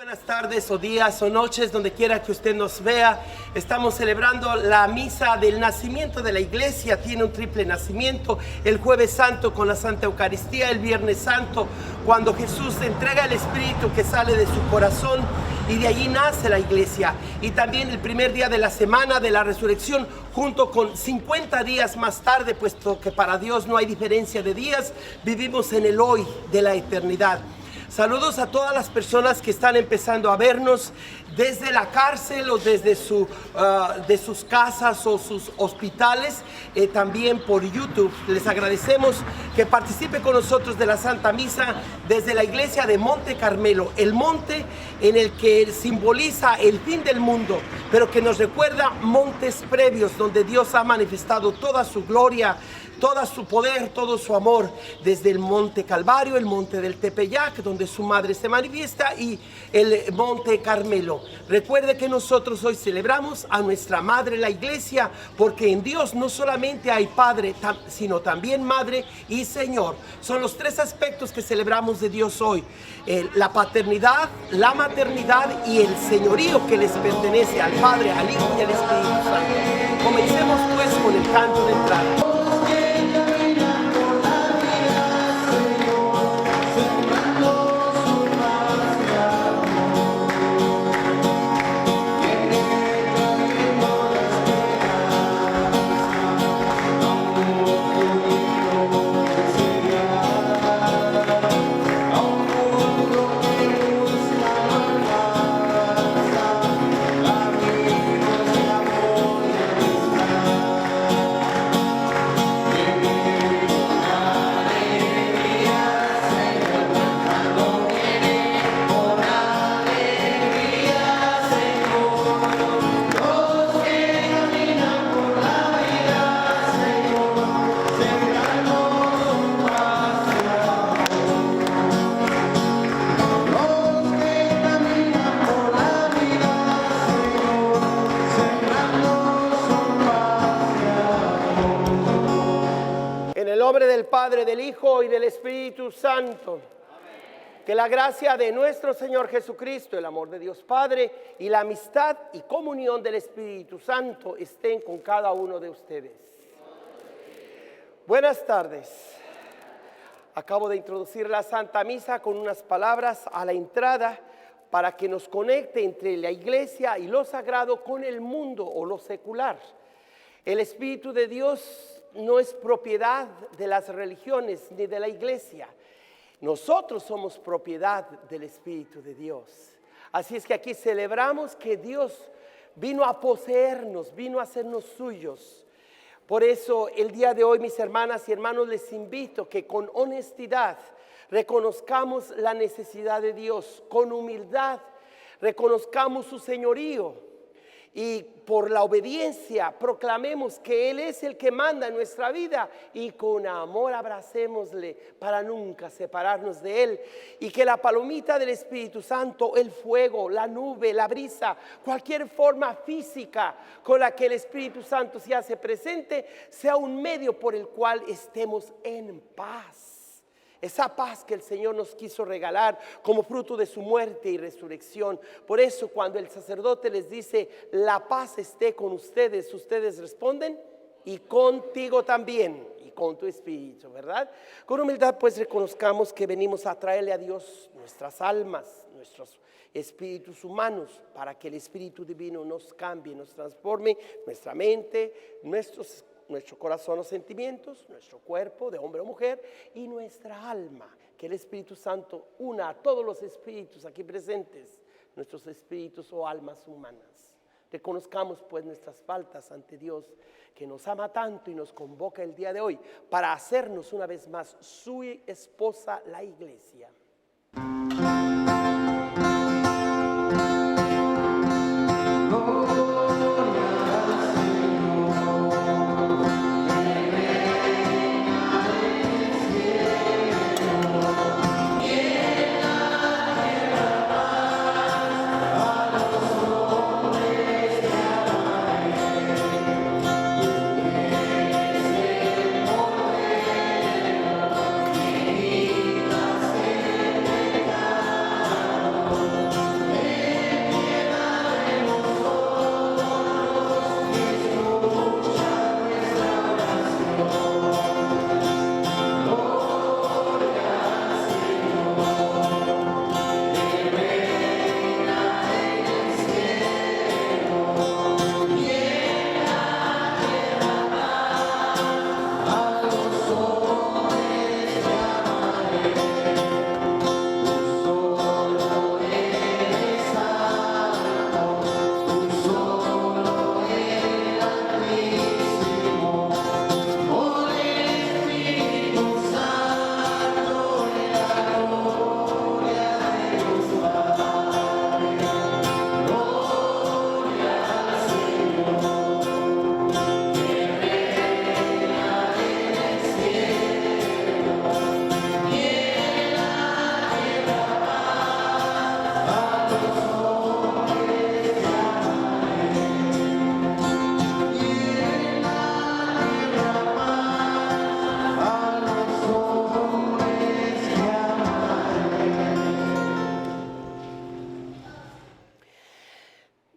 Buenas tardes o días o noches, donde quiera que usted nos vea. Estamos celebrando la misa del nacimiento de la iglesia. Tiene un triple nacimiento: el jueves santo con la Santa Eucaristía, el viernes santo cuando Jesús entrega el Espíritu que sale de su corazón y de allí nace la iglesia, y también el primer día de la semana de la resurrección, junto con 50 días más tarde, puesto que para Dios no hay diferencia de días. Vivimos en el hoy de la eternidad. Saludos a todas las personas que están empezando a vernos desde la cárcel o desde de sus casas o sus hospitales, también por YouTube. Les agradecemos que participe con nosotros de la Santa Misa desde la iglesia de Monte Carmelo, el monte en el que simboliza el fin del mundo, pero que nos recuerda montes previos donde Dios ha manifestado toda su gloria, todo su poder, todo su amor, desde el monte Calvario, el monte del Tepeyac, donde su madre se manifiesta, y el monte Carmelo. Recuerde que nosotros hoy celebramos a nuestra madre, la iglesia, porque en Dios no solamente hay Padre, sino también Madre y Señor. Son los tres aspectos que celebramos de Dios hoy: la paternidad, la maternidad y el señorío que les pertenece al Padre, al Hijo y al Espíritu Santo. Comencemos pues con el canto de entrada. Del Padre, del Hijo y del Espíritu Santo. Amén. Que la gracia de nuestro Señor Jesucristo, el amor de Dios Padre y la amistad y comunión del Espíritu Santo estén con cada uno de ustedes. Buenas tardes. Acabo de introducir la Santa Misa con unas palabras a la entrada para que nos conecte entre la iglesia y lo sagrado con el mundo o lo secular. El Espíritu de Dios no es propiedad de las religiones ni de la iglesia. Nosotros somos propiedad del Espíritu de Dios. Así es que aquí celebramos que Dios vino a poseernos, vino a hacernos suyos. Por eso el día de hoy, mis hermanas y hermanos, les invito que con honestidad reconozcamos la necesidad de Dios, con humildad reconozcamos su señorío, y por la obediencia proclamemos que Él es el que manda en nuestra vida, y con amor abracémosle para nunca separarnos de Él. Y que la palomita del Espíritu Santo, el fuego, la nube, la brisa, cualquier forma física con la que el Espíritu Santo se hace presente, sea un medio por el cual estemos en paz. Esa paz que el Señor nos quiso regalar como fruto de su muerte y resurrección. Por eso cuando el sacerdote les dice: la paz esté con ustedes, ustedes responden: y contigo también, y con tu espíritu, ¿verdad? Con humildad pues reconozcamos que venimos a traerle a Dios nuestras almas, nuestros espíritus humanos, para que el Espíritu Divino nos cambie, nos transforme nuestra mente, nuestro corazón o sentimientos, nuestro cuerpo de hombre o mujer y nuestra alma. Que el Espíritu Santo una a todos los espíritus aquí presentes, nuestros espíritus o almas humanas. Reconozcamos pues nuestras faltas ante Dios, que nos ama tanto y nos convoca el día de hoy para hacernos una vez más su esposa, la iglesia.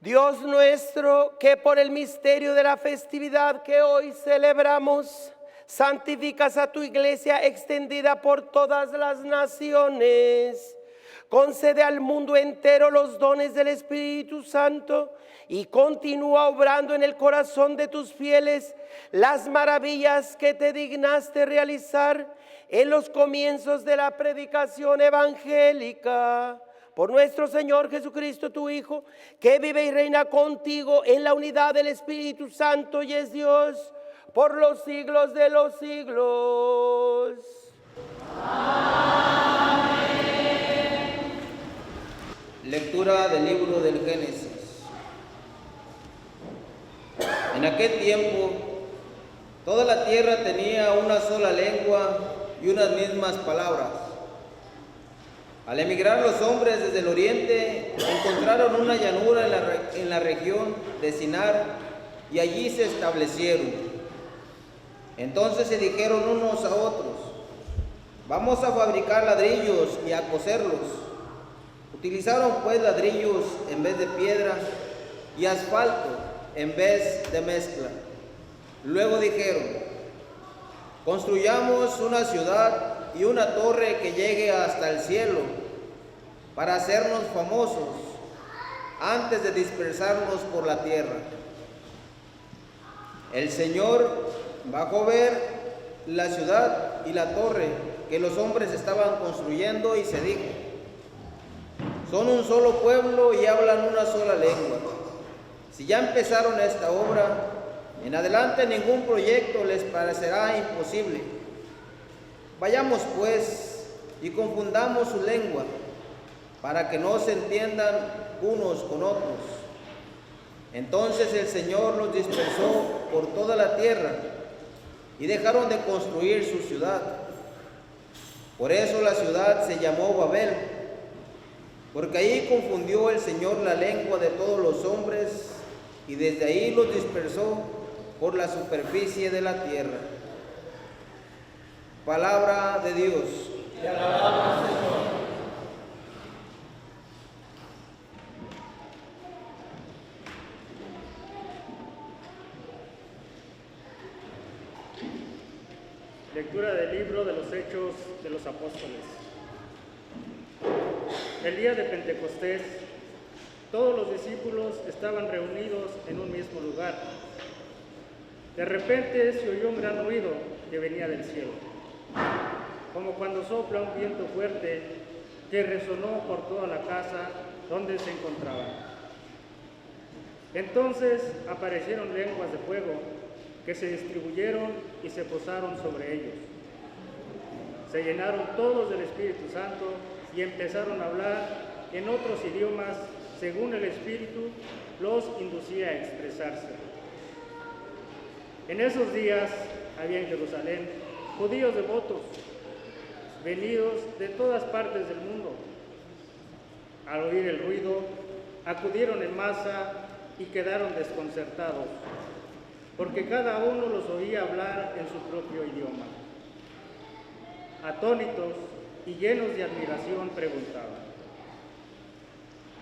Dios nuestro, que por el misterio de la festividad que hoy celebramos, santificas a tu iglesia extendida por todas las naciones. Concede al mundo entero los dones del Espíritu Santo y continúa obrando en el corazón de tus fieles las maravillas que te dignaste realizar en los comienzos de la predicación evangélica. Por nuestro Señor Jesucristo, tu Hijo, que vive y reina contigo en la unidad del Espíritu Santo y es Dios por los siglos de los siglos. Amén. Lectura del libro del Génesis. En aquel tiempo, toda la tierra tenía una sola lengua y unas mismas palabras. Al emigrar los hombres desde el oriente, encontraron una llanura en la región de Sinar y allí se establecieron. Entonces se dijeron unos a otros: vamos a fabricar ladrillos y a coserlos. Utilizaron pues ladrillos en vez de piedra y asfalto en vez de mezcla. Luego dijeron: construyamos una ciudad y una torre que llegue hasta el cielo, para hacernos famosos antes de dispersarnos por la tierra. El Señor bajó a ver la ciudad y la torre que los hombres estaban construyendo y se dijo: son un solo pueblo y hablan una sola lengua. Si ya empezaron esta obra, en adelante ningún proyecto les parecerá imposible. Vayamos pues y confundamos su lengua, para que no se entiendan unos con otros. Entonces el Señor los dispersó por toda la tierra y dejaron de construir su ciudad. Por eso la ciudad se llamó Babel, porque ahí confundió el Señor la lengua de todos los hombres y desde ahí los dispersó por la superficie de la tierra. Palabra de Dios. Te alabamos, Señor. Lectura del libro de los Hechos de los Apóstoles. El día de Pentecostés, todos los discípulos estaban reunidos en un mismo lugar. De repente se oyó un gran ruido que venía del cielo, como cuando sopla un viento fuerte que resonó por toda la casa donde se encontraban. Entonces aparecieron lenguas de fuego que se distribuyeron y se posaron sobre ellos. Se llenaron todos del Espíritu Santo y empezaron a hablar en otros idiomas según el Espíritu los inducía a expresarse. En esos días había en Jerusalén judíos devotos, venidos de todas partes del mundo. Al oír el ruido, acudieron en masa y quedaron desconcertados, porque cada uno los oía hablar en su propio idioma. Atónitos y llenos de admiración preguntaban: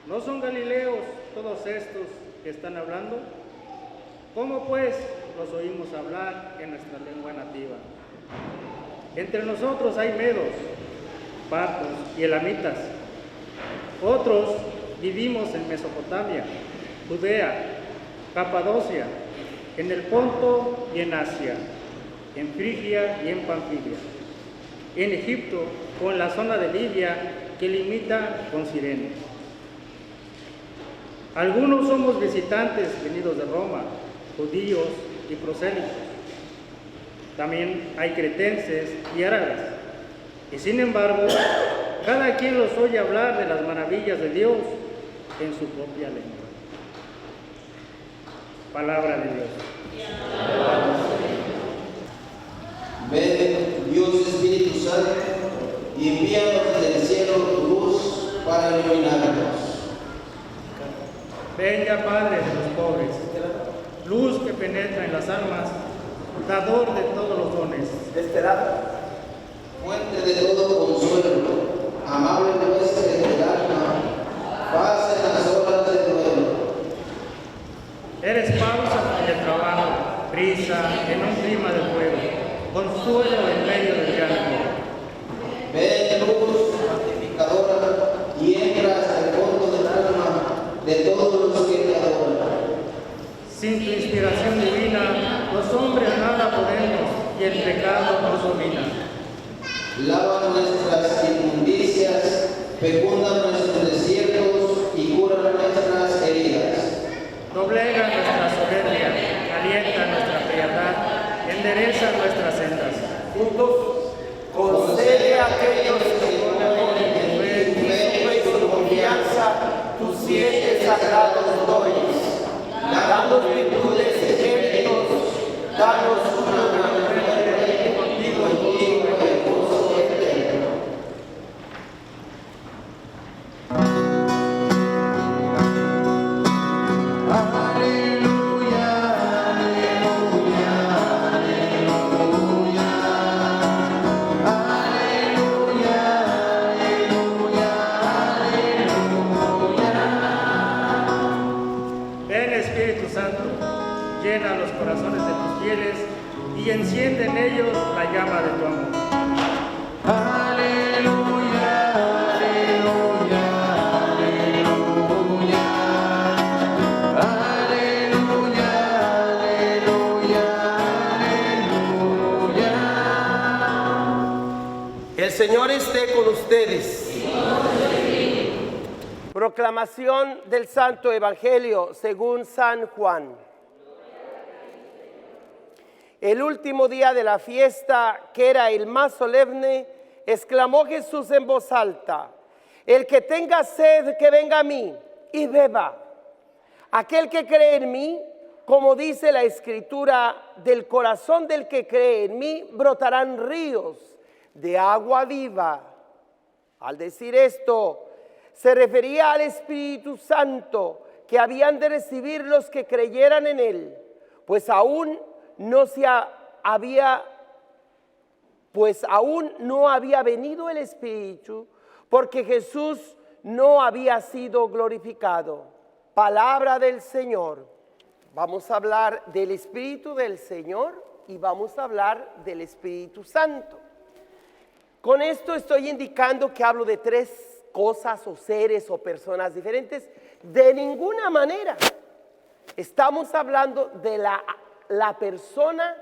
¿no son galileos todos estos que están hablando? ¿Cómo pues los oímos hablar en nuestra lengua nativa? Entre nosotros hay medos, partos y elamitas. Otros vivimos en Mesopotamia, Judea, Capadocia, en el Ponto y en Asia, en Frigia y en Panfilia, en Egipto o en la zona de Libia que limita con Cirene. Algunos somos visitantes venidos de Roma, judíos y prosélitos. También hay cretenses y árabes. Y sin embargo, cada quien los oye hablar de las maravillas de Dios en su propia lengua. Palabra de Dios. Ven, Dios Espíritu Santo, y envíanos desde el cielo tu luz para iluminarnos. Venga, Padre de los pobres, luz que penetra en las almas, dador de todos los dones. De este lado. Fuente de todo consuelo, amable huésped del alma, paz en las horas del duelo. risa en un clima de fuego, consuelo en medio del llanto. Ven luz santificadora y entras al fondo del alma de todos los que te adoran. Sin tu inspiración divina, los hombres nada podemos y el pecado nos domina. Lava nuestras inmundicias, fecunda nuestros desiertos y cura nuestras heridas. Doblega nuestra soberbia, alienta nuestra frialdad, endereza nuestras sendas. Juntos, concede a aquellos que ponen en fe y su confianza tus 7 sagrados dones. Danos virtudes y méritos, danos una mujer contigo el gozo eterno. Ven Espíritu Santo, llena los corazones de tus fieles y enciende en ellos la llama de tu amor. Aleluya, aleluya, aleluya. Aleluya, aleluya, aleluya. El Señor esté con ustedes. Proclamación del Santo Evangelio según San Juan. El último día de la fiesta, que era el más solemne, exclamó Jesús en voz alta: el que tenga sed, que venga a mí y beba. Aquel que cree en mí, como dice la Escritura, del corazón del que cree en mí brotarán ríos de agua viva. Al decir esto, se refería al Espíritu Santo que habían de recibir los que creyeran en él, pues aún no había venido el Espíritu, porque Jesús no había sido glorificado. Palabra del Señor. Vamos a hablar del Espíritu del Señor y vamos a hablar del Espíritu Santo. Con esto estoy indicando que hablo de 3 cosas o seres o personas diferentes. De ninguna manera estamos hablando de la persona,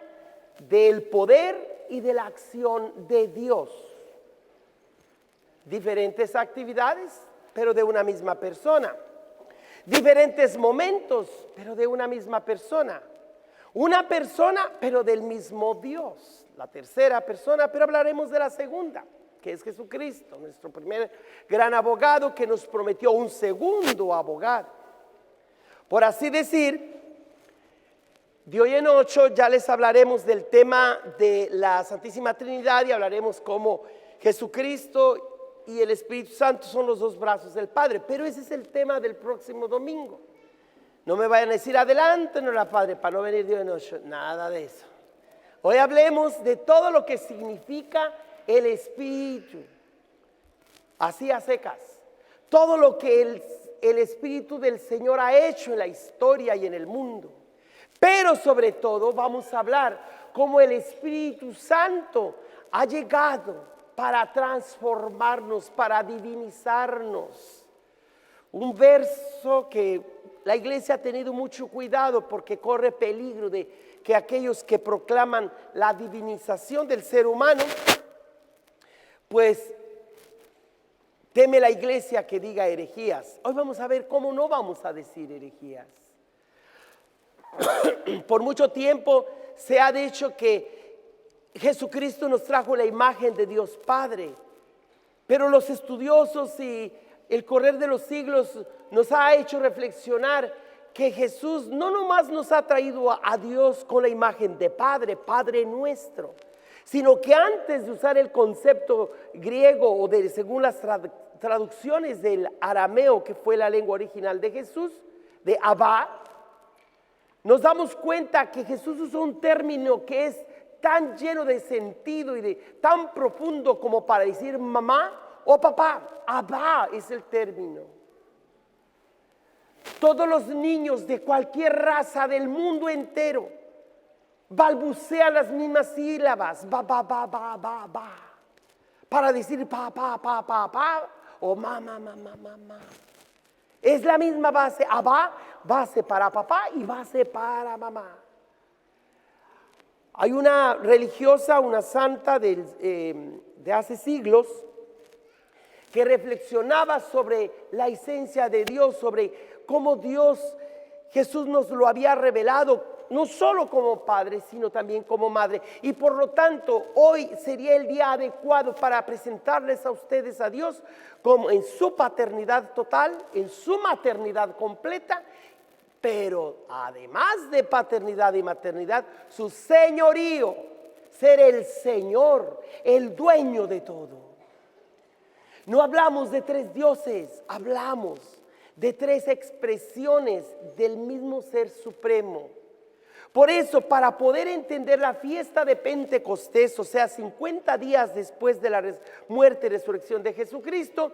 del poder y de la acción de Dios. Diferentes actividades, pero de una misma persona. Diferentes momentos, pero de una misma persona. Una persona, pero del mismo Dios. La tercera persona, pero hablaremos de la segunda, que es Jesucristo, nuestro primer gran abogado, que nos prometió un segundo abogado. Por así decir, de hoy en 8 ya les hablaremos del tema de la Santísima Trinidad y hablaremos cómo Jesucristo y el Espíritu Santo son los 2 brazos del Padre. Pero ese es el tema del próximo domingo. No me vayan a decir adelante, no la Padre, para no venir de hoy en 8. Nada de eso. Hoy hablemos de todo lo que significa el Espíritu, así a secas, todo lo que el Espíritu del Señor ha hecho en la historia y en el mundo. Pero sobre todo vamos a hablar cómo el Espíritu Santo ha llegado para transformarnos, para divinizarnos. Un verso que la iglesia ha tenido mucho cuidado porque corre peligro de que aquellos que proclaman la divinización del ser humano, pues teme la iglesia que diga herejías. Hoy vamos a ver cómo no vamos a decir herejías. Por mucho tiempo se ha dicho que Jesucristo nos trajo la imagen de Dios Padre, pero los estudiosos y el correr de los siglos nos ha hecho reflexionar que Jesús no nomás nos ha traído a Dios con la imagen de Padre, Padre nuestro, sino que antes de usar el concepto griego o según las traducciones del arameo, que fue la lengua original de Jesús, de Abba, nos damos cuenta que Jesús usó un término que es tan lleno de sentido y tan profundo como para decir mamá o papá. Abba es el término. Todos los niños de cualquier raza del mundo entero balbucea las mismas sílabas, ba, para decir pa, o ma. Es la misma base, abba, base para papá y base para mamá. Hay una religiosa, una santa de hace siglos, que reflexionaba sobre la esencia de Dios, sobre cómo Jesús nos lo había revelado, no solo como padre, sino también como madre. Y por lo tanto, hoy sería el día adecuado para presentarles a ustedes a Dios como en su paternidad total, en su maternidad completa, pero además de paternidad y maternidad, su señorío, ser el Señor, el dueño de todo. No hablamos de tres dioses, hablamos de tres expresiones del mismo ser supremo. Por eso, para poder entender la fiesta de Pentecostés, o sea, 50 días después de la muerte y resurrección de Jesucristo,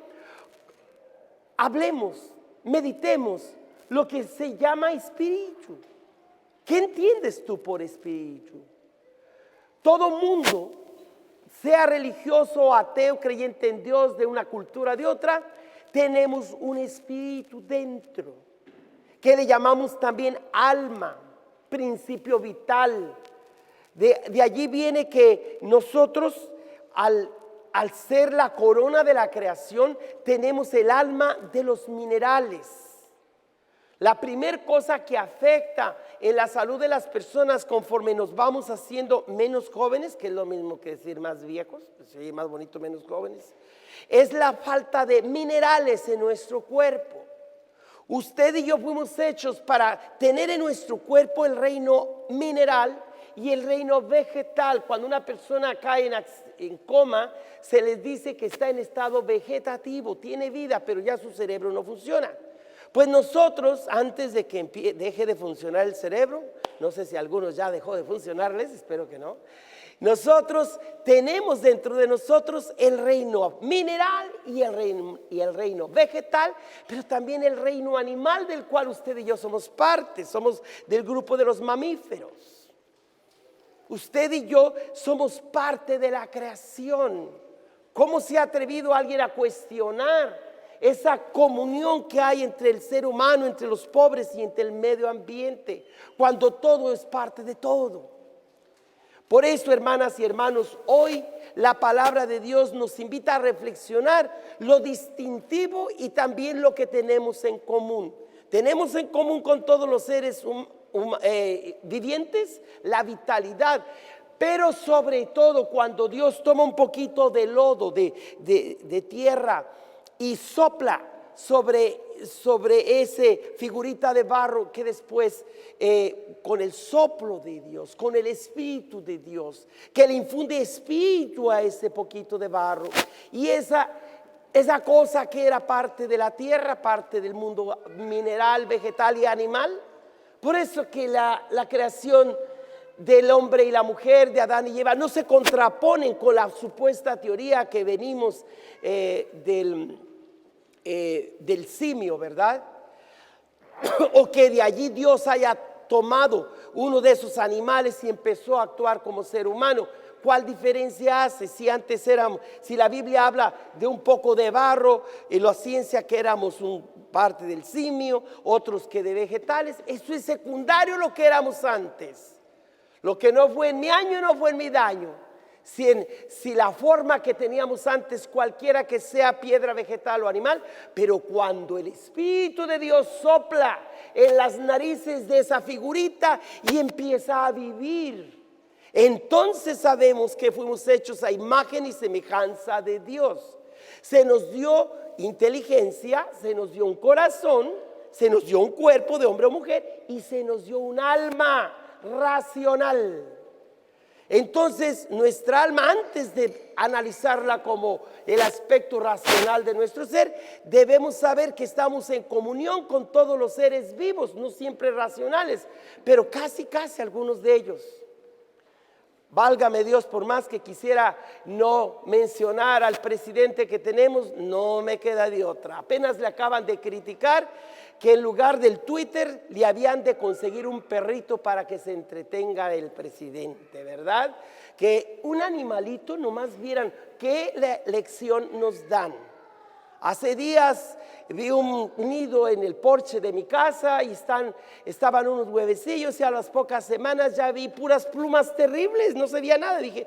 hablemos, meditemos lo que se llama espíritu. ¿Qué entiendes tú por espíritu? Todo mundo, sea religioso o ateo, creyente en Dios, de una cultura de otra, tenemos un espíritu dentro, que le llamamos también alma, principio vital. De allí viene que nosotros, al ser la corona de la creación, tenemos el alma de los minerales. La primera cosa que afecta en la salud de las personas conforme nos vamos haciendo menos jóvenes, que es lo mismo que decir más viejos, sería más bonito menos jóvenes, es la falta de minerales en nuestro cuerpo. Usted y yo fuimos hechos para tener en nuestro cuerpo el reino mineral y el reino vegetal. Cuando una persona cae en coma, se les dice que está en estado vegetativo, tiene vida, pero ya su cerebro no funciona. Pues nosotros, antes de que deje de funcionar el cerebro, no sé si a algunos ya dejó de funcionarles, espero que no. Nosotros tenemos dentro de nosotros el reino mineral y el reino vegetal, pero también el reino animal del cual usted y yo somos parte, somos del grupo de los mamíferos. Usted y yo somos parte de la creación. ¿Cómo se ha atrevido alguien a cuestionar esa comunión que hay entre el ser humano, entre los pobres y entre el medio ambiente, cuando todo es parte de todo? Por eso, hermanas y hermanos, hoy la palabra de Dios nos invita a reflexionar lo distintivo y también lo que tenemos en común. Tenemos en común con todos los seres vivientes la vitalidad, pero sobre todo cuando Dios toma un poquito de lodo, de tierra, y sopla sobre ese figurita de barro que después con el soplo de Dios, con el espíritu de Dios, que le infunde espíritu a ese poquito de barro, y esa cosa que era parte de la tierra, parte del mundo mineral, vegetal y animal. Por eso que la creación del hombre y la mujer, de Adán y Eva, no se contraponen con la supuesta teoría que venimos del simio, ¿verdad? O que de allí Dios haya tomado uno de esos animales y empezó a actuar como ser humano. ¿Cuál diferencia hace? Si antes si la Biblia habla de un poco de barro, y la ciencia que éramos parte del simio, otros que de vegetales, eso es secundario lo que éramos antes. Lo que no fue en mi año no fue en mi daño. Si la forma que teníamos antes, cualquiera que sea piedra, vegetal o animal, pero cuando el Espíritu de Dios sopla en las narices de esa figurita y empieza a vivir, entonces sabemos que fuimos hechos a imagen y semejanza de Dios. Se nos dio inteligencia, se nos dio un corazón, se nos dio un cuerpo de hombre o mujer y se nos dio un alma racional. Entonces, nuestra alma, antes de analizarla como el aspecto racional de nuestro ser, debemos saber que estamos en comunión con todos los seres vivos, no siempre racionales, pero casi algunos de ellos. Válgame Dios, por más que quisiera no mencionar al presidente que tenemos, no me queda de otra. Apenas le acaban de criticar que en lugar del Twitter le habían de conseguir un perrito para que se entretenga el presidente, ¿verdad? Que un animalito, nomás vieran qué lección nos dan. Hace días vi un nido en el porche de mi casa y estaban unos huevecillos, y a las pocas semanas ya vi puras plumas terribles, no se veía nada. Dije,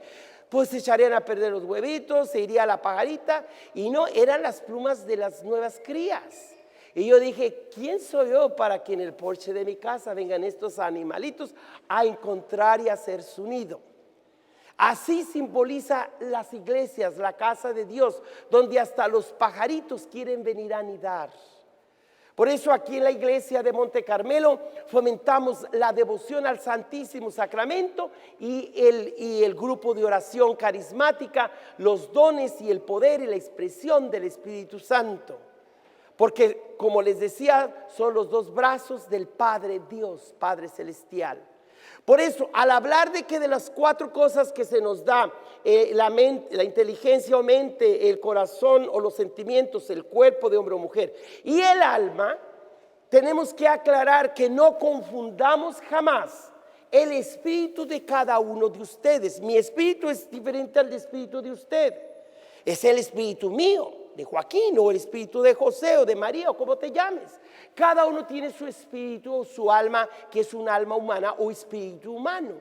pues se echarían a perder los huevitos, se iría la pajarita, y no, eran las plumas de las nuevas crías. Y yo dije, ¿quién soy yo para que en el porche de mi casa vengan estos animalitos a encontrar y hacer su nido? Así simboliza las iglesias, la casa de Dios, donde hasta los pajaritos quieren venir a anidar. Por eso aquí en la iglesia de Monte Carmelo fomentamos la devoción al Santísimo Sacramento y el grupo de oración carismática, los dones y el poder y la expresión del Espíritu Santo. Porque, como les decía, son los dos brazos del Padre Dios, Padre Celestial. Por eso, al hablar de que de las 4 cosas que se nos da, la mente, la inteligencia o mente, el corazón o los sentimientos, el cuerpo de hombre o mujer y el alma, tenemos que aclarar que no confundamos jamás el espíritu de cada uno de ustedes. Mi espíritu es diferente al espíritu de usted. Es el espíritu mío, de Joaquín, o el espíritu de José o de María, o como te llames. Cada uno tiene su espíritu o su alma, que es un alma humana o espíritu humano.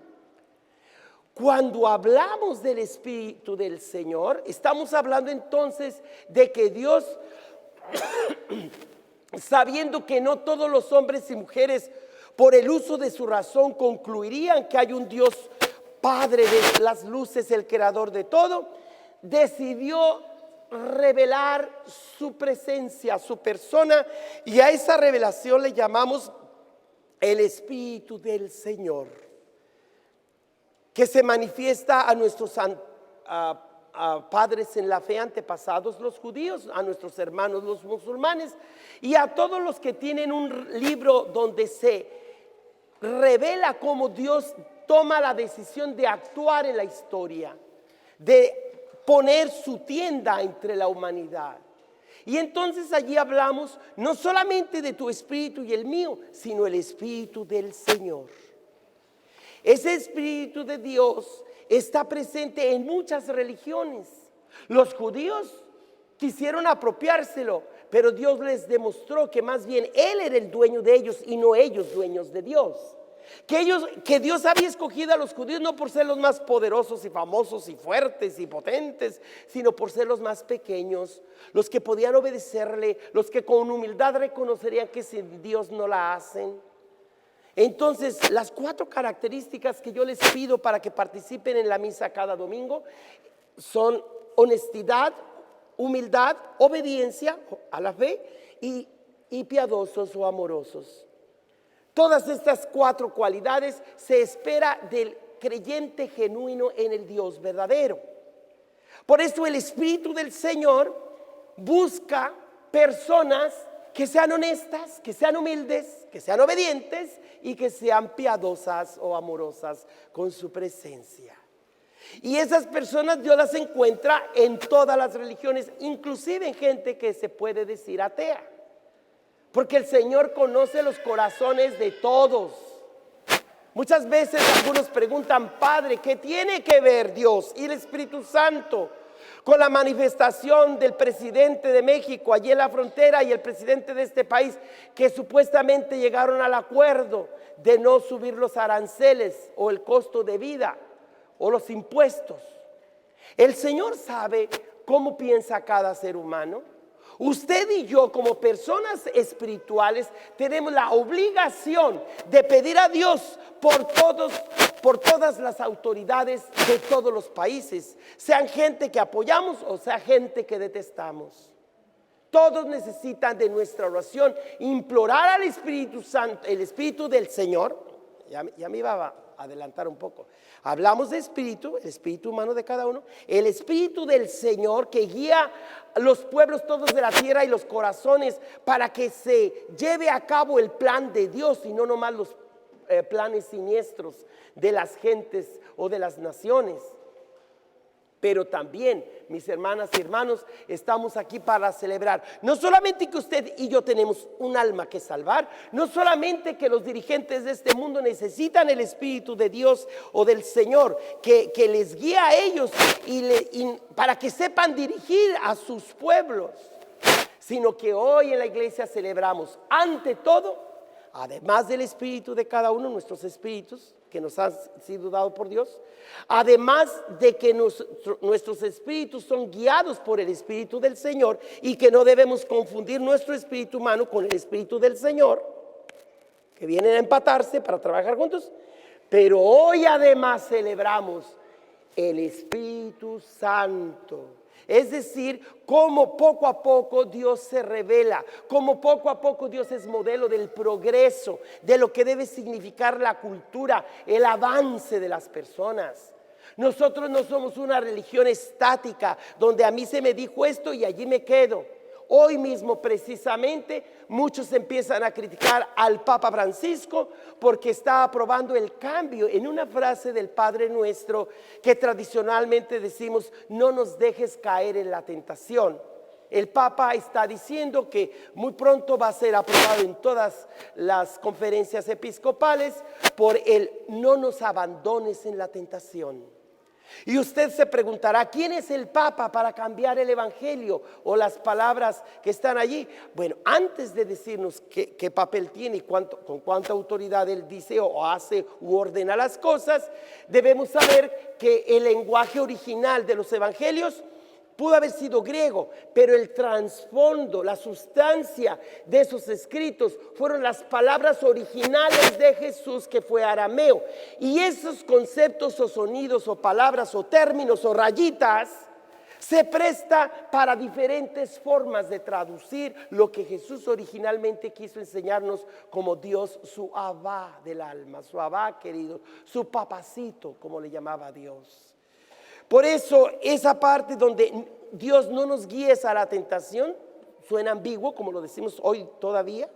Cuando hablamos del Espíritu del Señor, estamos hablando entonces de que Dios, sabiendo que no todos los hombres y mujeres por el uso de su razón concluirían que hay un Dios Padre de las luces, el creador de todo, decidió revelar su presencia, su persona, y a esa revelación le llamamos el Espíritu del Señor, que se manifiesta a nuestros padres en la fe, antepasados los judíos, a nuestros hermanos los musulmanes y a todos los que tienen un libro donde se revela cómo Dios toma la decisión de actuar en la historia, de poner su tienda entre la humanidad. Y entonces allí hablamos no solamente de tu espíritu y el mío, sino el espíritu del Señor. Ese espíritu de Dios está presente en muchas religiones. Los judíos quisieron apropiárselo, pero Dios les demostró que más bien Él era el dueño de ellos y no ellos dueños de Dios. Que Dios había escogido a los judíos no por ser los más poderosos y famosos y fuertes y potentes, sino por ser los más pequeños, los que podían obedecerle, los que con humildad reconocerían que sin Dios no la hacen. Entonces, las 4 características que yo les pido para que participen en la misa cada domingo son honestidad, humildad, obediencia a la fe y piadosos o amorosos. Todas estas 4 cualidades se espera del creyente genuino en el Dios verdadero. Por eso el Espíritu del Señor busca personas que sean honestas, que sean humildes, que sean obedientes y que sean piadosas o amorosas con su presencia. Y esas personas Dios las encuentra en todas las religiones, inclusive en gente que se puede decir atea. Porque el Señor conoce los corazones de todos. Muchas veces algunos preguntan, Padre, ¿qué tiene que ver Dios y el Espíritu Santo con la manifestación del presidente de México allí en la frontera y el presidente de este país, que supuestamente llegaron al acuerdo de no subir los aranceles o el costo de vida o los impuestos? El Señor sabe cómo piensa cada ser humano. Usted y yo, como personas espirituales, tenemos la obligación de pedir a Dios por todas las autoridades de todos los países, sean gente que apoyamos o sea gente que detestamos. Todos necesitan de nuestra oración, implorar al Espíritu Santo, el Espíritu del Señor. Ya me iba a adelantar un poco. Hablamos de espíritu, el espíritu humano de cada uno, el Espíritu del Señor que guía los pueblos todos de la tierra y los corazones para que se lleve a cabo el plan de Dios y no nomás planes siniestros de las gentes o de las naciones. Pero también, mis hermanas y hermanos, estamos aquí para celebrar no solamente que usted y yo tenemos un alma que salvar, no solamente que los dirigentes de este mundo necesitan el Espíritu de Dios o del Señor que les guía a ellos para que sepan dirigir a sus pueblos, sino que hoy en la iglesia celebramos ante todo, además del espíritu de cada uno, nuestros espíritus que nos han sido dados por Dios, además de que nuestros espíritus son guiados por el Espíritu del Señor y que no debemos confundir nuestro espíritu humano con el Espíritu del Señor, que vienen a empatarse para trabajar juntos. Pero hoy además celebramos el Espíritu Santo. Es decir, cómo poco a poco Dios se revela, cómo poco a poco Dios es modelo del progreso, de lo que debe significar la cultura, el avance de las personas. Nosotros no somos una religión estática, donde a mí se me dijo esto y allí me quedo. Hoy mismo precisamente muchos empiezan a criticar al Papa Francisco porque está aprobando el cambio en una frase del Padre Nuestro que tradicionalmente decimos: no nos dejes caer en la tentación. El Papa está diciendo que muy pronto va a ser aprobado en todas las conferencias episcopales por el no nos abandones en la tentación. Y usted se preguntará, ¿quién es el Papa para cambiar el Evangelio o las palabras que están allí? Bueno, antes de decirnos qué papel tiene y con cuánta autoridad él dice o hace u ordena las cosas, debemos saber que el lenguaje original de los Evangelios pudo haber sido griego, pero el trasfondo, la sustancia de esos escritos fueron las palabras originales de Jesús, que fue arameo. Y esos conceptos o sonidos o palabras o términos o rayitas se presta para diferentes formas de traducir lo que Jesús originalmente quiso enseñarnos como Dios, su Abba del alma, su Abba querido, su papacito, como le llamaba Dios. Por eso esa parte donde Dios no nos guíe a la tentación suena ambiguo, como lo decimos hoy todavía.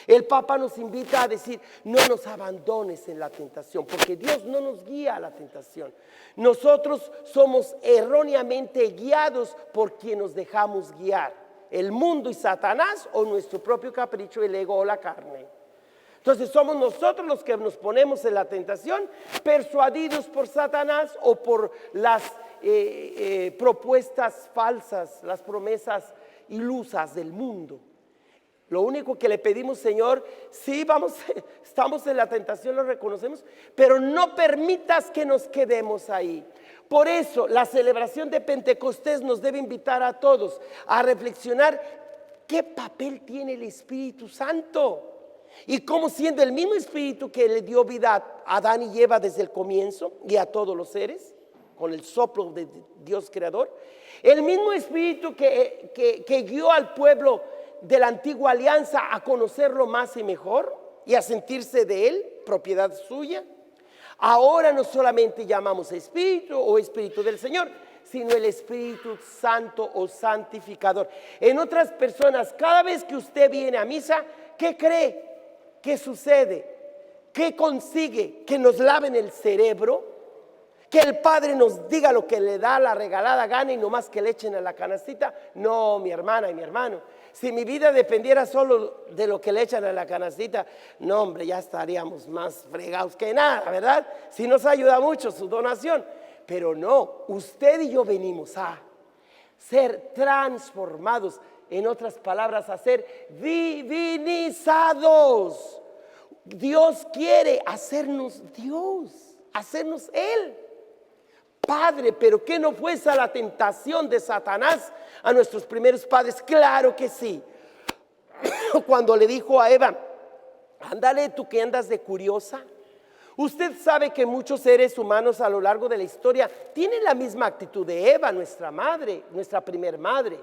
El Papa nos invita a decir: no nos abandones en la tentación, porque Dios no nos guía a la tentación. Nosotros somos erróneamente guiados por quien nos dejamos guiar: el mundo y Satanás, o nuestro propio capricho, el ego o la carne. Entonces somos nosotros los que nos ponemos en la tentación, persuadidos por Satanás o por las propuestas falsas, las promesas ilusas del mundo. Lo único que le pedimos: Señor, sí, estamos en la tentación, lo reconocemos, pero no permitas que nos quedemos ahí. Por eso la celebración de Pentecostés nos debe invitar a todos a reflexionar qué papel tiene el Espíritu Santo. Y como, siendo el mismo Espíritu que le dio vida a Adán y Eva desde el comienzo y a todos los seres, con el soplo de Dios creador, el mismo Espíritu que guió al pueblo de la antigua alianza a conocerlo más y mejor y a sentirse de él, propiedad suya, ahora no solamente llamamos Espíritu o Espíritu del Señor, sino el Espíritu Santo o santificador. En otras personas, cada vez que usted viene a misa, ¿qué cree? ¿Qué sucede? ¿Qué consigue? Que nos laven el cerebro, que el Padre nos diga lo que le da la regalada gana y no más que le echen a la canastita. No, mi hermana y mi hermano, si mi vida dependiera solo de lo que le echan a la canastita, no, hombre, ya estaríamos más fregados que nada, ¿verdad? Si nos ayuda mucho su donación. Pero no, usted y yo venimos a ser transformados. En otras palabras, a ser divinizados. Dios quiere hacernos Dios, hacernos Él Padre. Pero ¿qué no fue esa la tentación de Satanás a nuestros primeros padres? Claro que sí. Cuando le dijo a Eva: ándale, tú que andas de curiosa. Usted sabe que muchos seres humanos a lo largo de la historia tienen la misma actitud de Eva, nuestra madre, nuestra primer madre,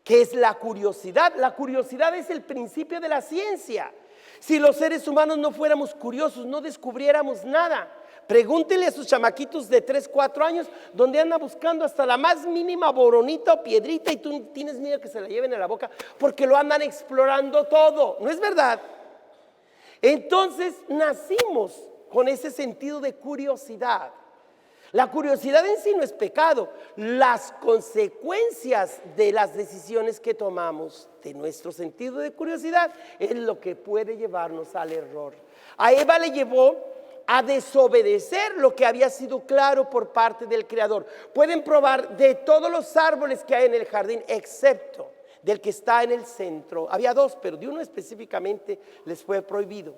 que es la curiosidad. La curiosidad es el principio de la ciencia. Si los seres humanos no fuéramos curiosos, no descubriéramos nada. Pregúntele a sus chamaquitos de 3, 4 años, donde andan buscando hasta la más mínima boronita o piedrita, y tú tienes miedo que se la lleven a la boca porque lo andan explorando todo. ¿No es verdad? Entonces nacimos con ese sentido de curiosidad. La curiosidad en sí no es pecado. Las consecuencias de las decisiones que tomamos de nuestro sentido de curiosidad es lo que puede llevarnos al error. A Eva le llevó a desobedecer lo que había sido claro por parte del Creador. Pueden probar de todos los árboles que hay en el jardín, excepto del que está en el centro. Había dos, pero de uno específicamente les fue prohibido.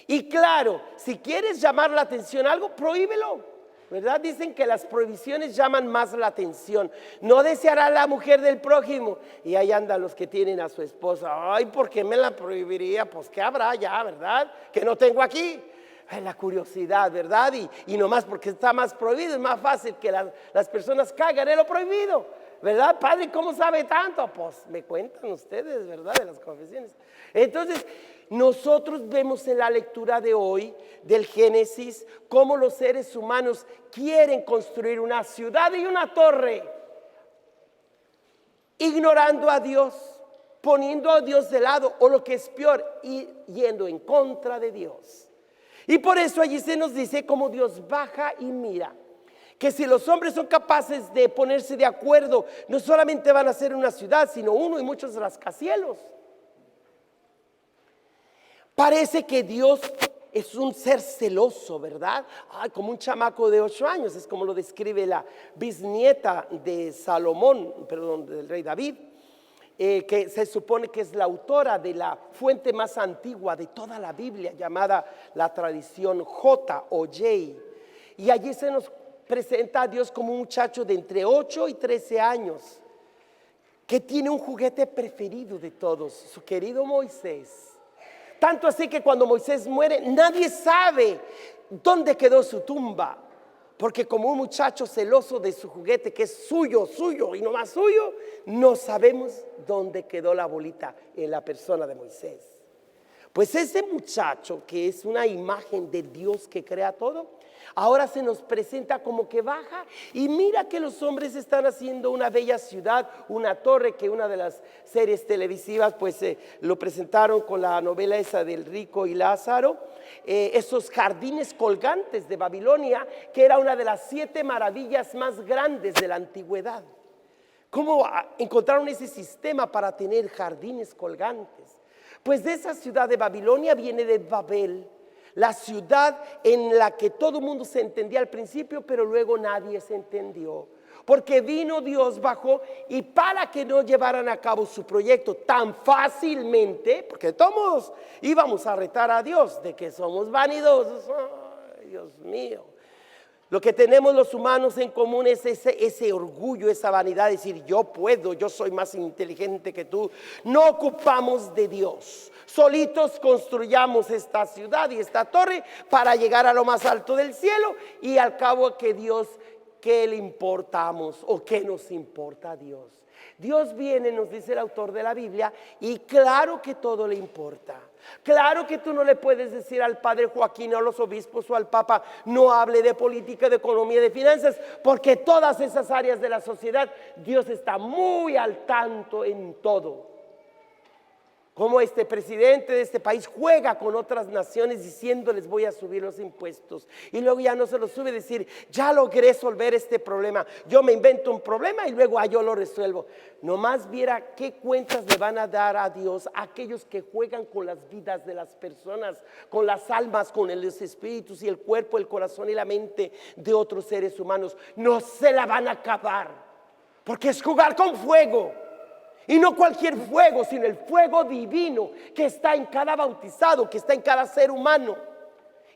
Y claro, si quieres llamar la atención a algo, prohíbelo. ¿Verdad? Dicen que las prohibiciones llaman más la atención. No deseará la mujer del prójimo. Y ahí andan los que tienen a su esposa. Ay, ¿por qué me la prohibiría? Pues ¿qué habrá ya, verdad? Que no tengo aquí. Ay, la curiosidad, ¿verdad? Y nomás porque está más prohibido, es más fácil que las personas caigan en lo prohibido. ¿Verdad? Padre, ¿cómo sabe tanto? Pues me cuentan ustedes, ¿verdad? De las confesiones. Entonces, nosotros vemos en la lectura de hoy del Génesis cómo los seres humanos quieren construir una ciudad y una torre, ignorando a Dios, poniendo a Dios de lado, o lo que es peor, y yendo en contra de Dios. Y por eso allí se nos dice cómo Dios baja y mira. Que si los hombres son capaces de ponerse de acuerdo, no solamente van a ser una ciudad, sino uno y muchos rascacielos. Parece que Dios es un ser celoso, ¿verdad? Ay, como un chamaco de 8 años, es como lo describe la bisnieta de Salomón, perdón, del rey David, que se supone que es la autora de la fuente más antigua de toda la Biblia, llamada la tradición J o J. Y allí se nos presenta a Dios como un muchacho de entre 8 y 13 años, que tiene un juguete preferido de todos, su querido Moisés. Tanto así que cuando Moisés muere, nadie sabe dónde quedó su tumba, porque como un muchacho celoso de su juguete, que es suyo, suyo y no más suyo, no sabemos dónde quedó la bolita en la persona de Moisés. Pues ese muchacho, que es una imagen de Dios que crea todo, ahora se nos presenta como que baja y mira que los hombres están haciendo una bella ciudad, una torre, que una de las series televisivas pues lo presentaron con la novela esa del rico y Lázaro, esos jardines colgantes de Babilonia, que era una de las 7 maravillas más grandes de la antigüedad. ¿Cómo encontraron ese sistema para tener jardines colgantes? Pues de esa ciudad de Babilonia viene de Babel, la ciudad en la que todo el mundo se entendía al principio, pero luego nadie se entendió. Porque vino Dios, bajó, y para que no llevaran a cabo su proyecto tan fácilmente, porque todos íbamos a retar a Dios de que somos vanidosos. Ay, Dios mío. Lo que tenemos los humanos en común es ese orgullo, esa vanidad, decir yo puedo, yo soy más inteligente que tú. No ocupamos de Dios. Solitos construyamos esta ciudad y esta torre para llegar a lo más alto del cielo, y al cabo que Dios, ¿qué le importamos o qué nos importa a Dios? Dios viene, nos dice el autor de la Biblia, y claro que todo le importa. Claro que tú no le puedes decir al padre Joaquín o a los obispos o al papa no hable de política, de economía, de finanzas, porque todas esas áreas de la sociedad Dios está muy al tanto en todo. Como este presidente de este país juega con otras naciones diciéndoles voy a subir los impuestos, y luego ya no se los sube, decir ya logré resolver este problema, yo me invento un problema y luego yo lo resuelvo. Nomás viera qué cuentas le van a dar a Dios a aquellos que juegan con las vidas de las personas, con las almas, con los espíritus y el cuerpo, el corazón y la mente de otros seres humanos. No se la van a acabar, porque es jugar con fuego. Y no cualquier fuego, sino el fuego divino que está en cada bautizado, que está en cada ser humano.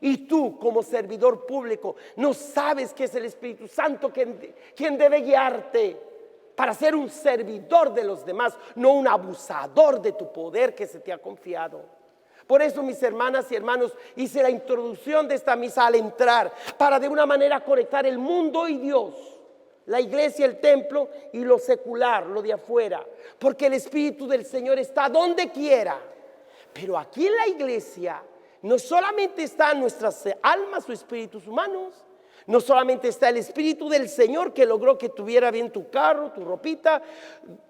Y tú, como servidor público, no sabes que es el Espíritu Santo quien debe guiarte para ser un servidor de los demás, no un abusador de tu poder que se te ha confiado. Por eso, mis hermanas y hermanos, hice la introducción de esta misa al entrar, para de una manera conectar el mundo y Dios, la iglesia, el templo y lo secular, lo de afuera, porque el Espíritu del Señor está donde quiera. Pero aquí en la iglesia no solamente están nuestras almas o espíritus humanos, no solamente está el Espíritu del Señor que logró que tuviera bien tu carro, tu ropita,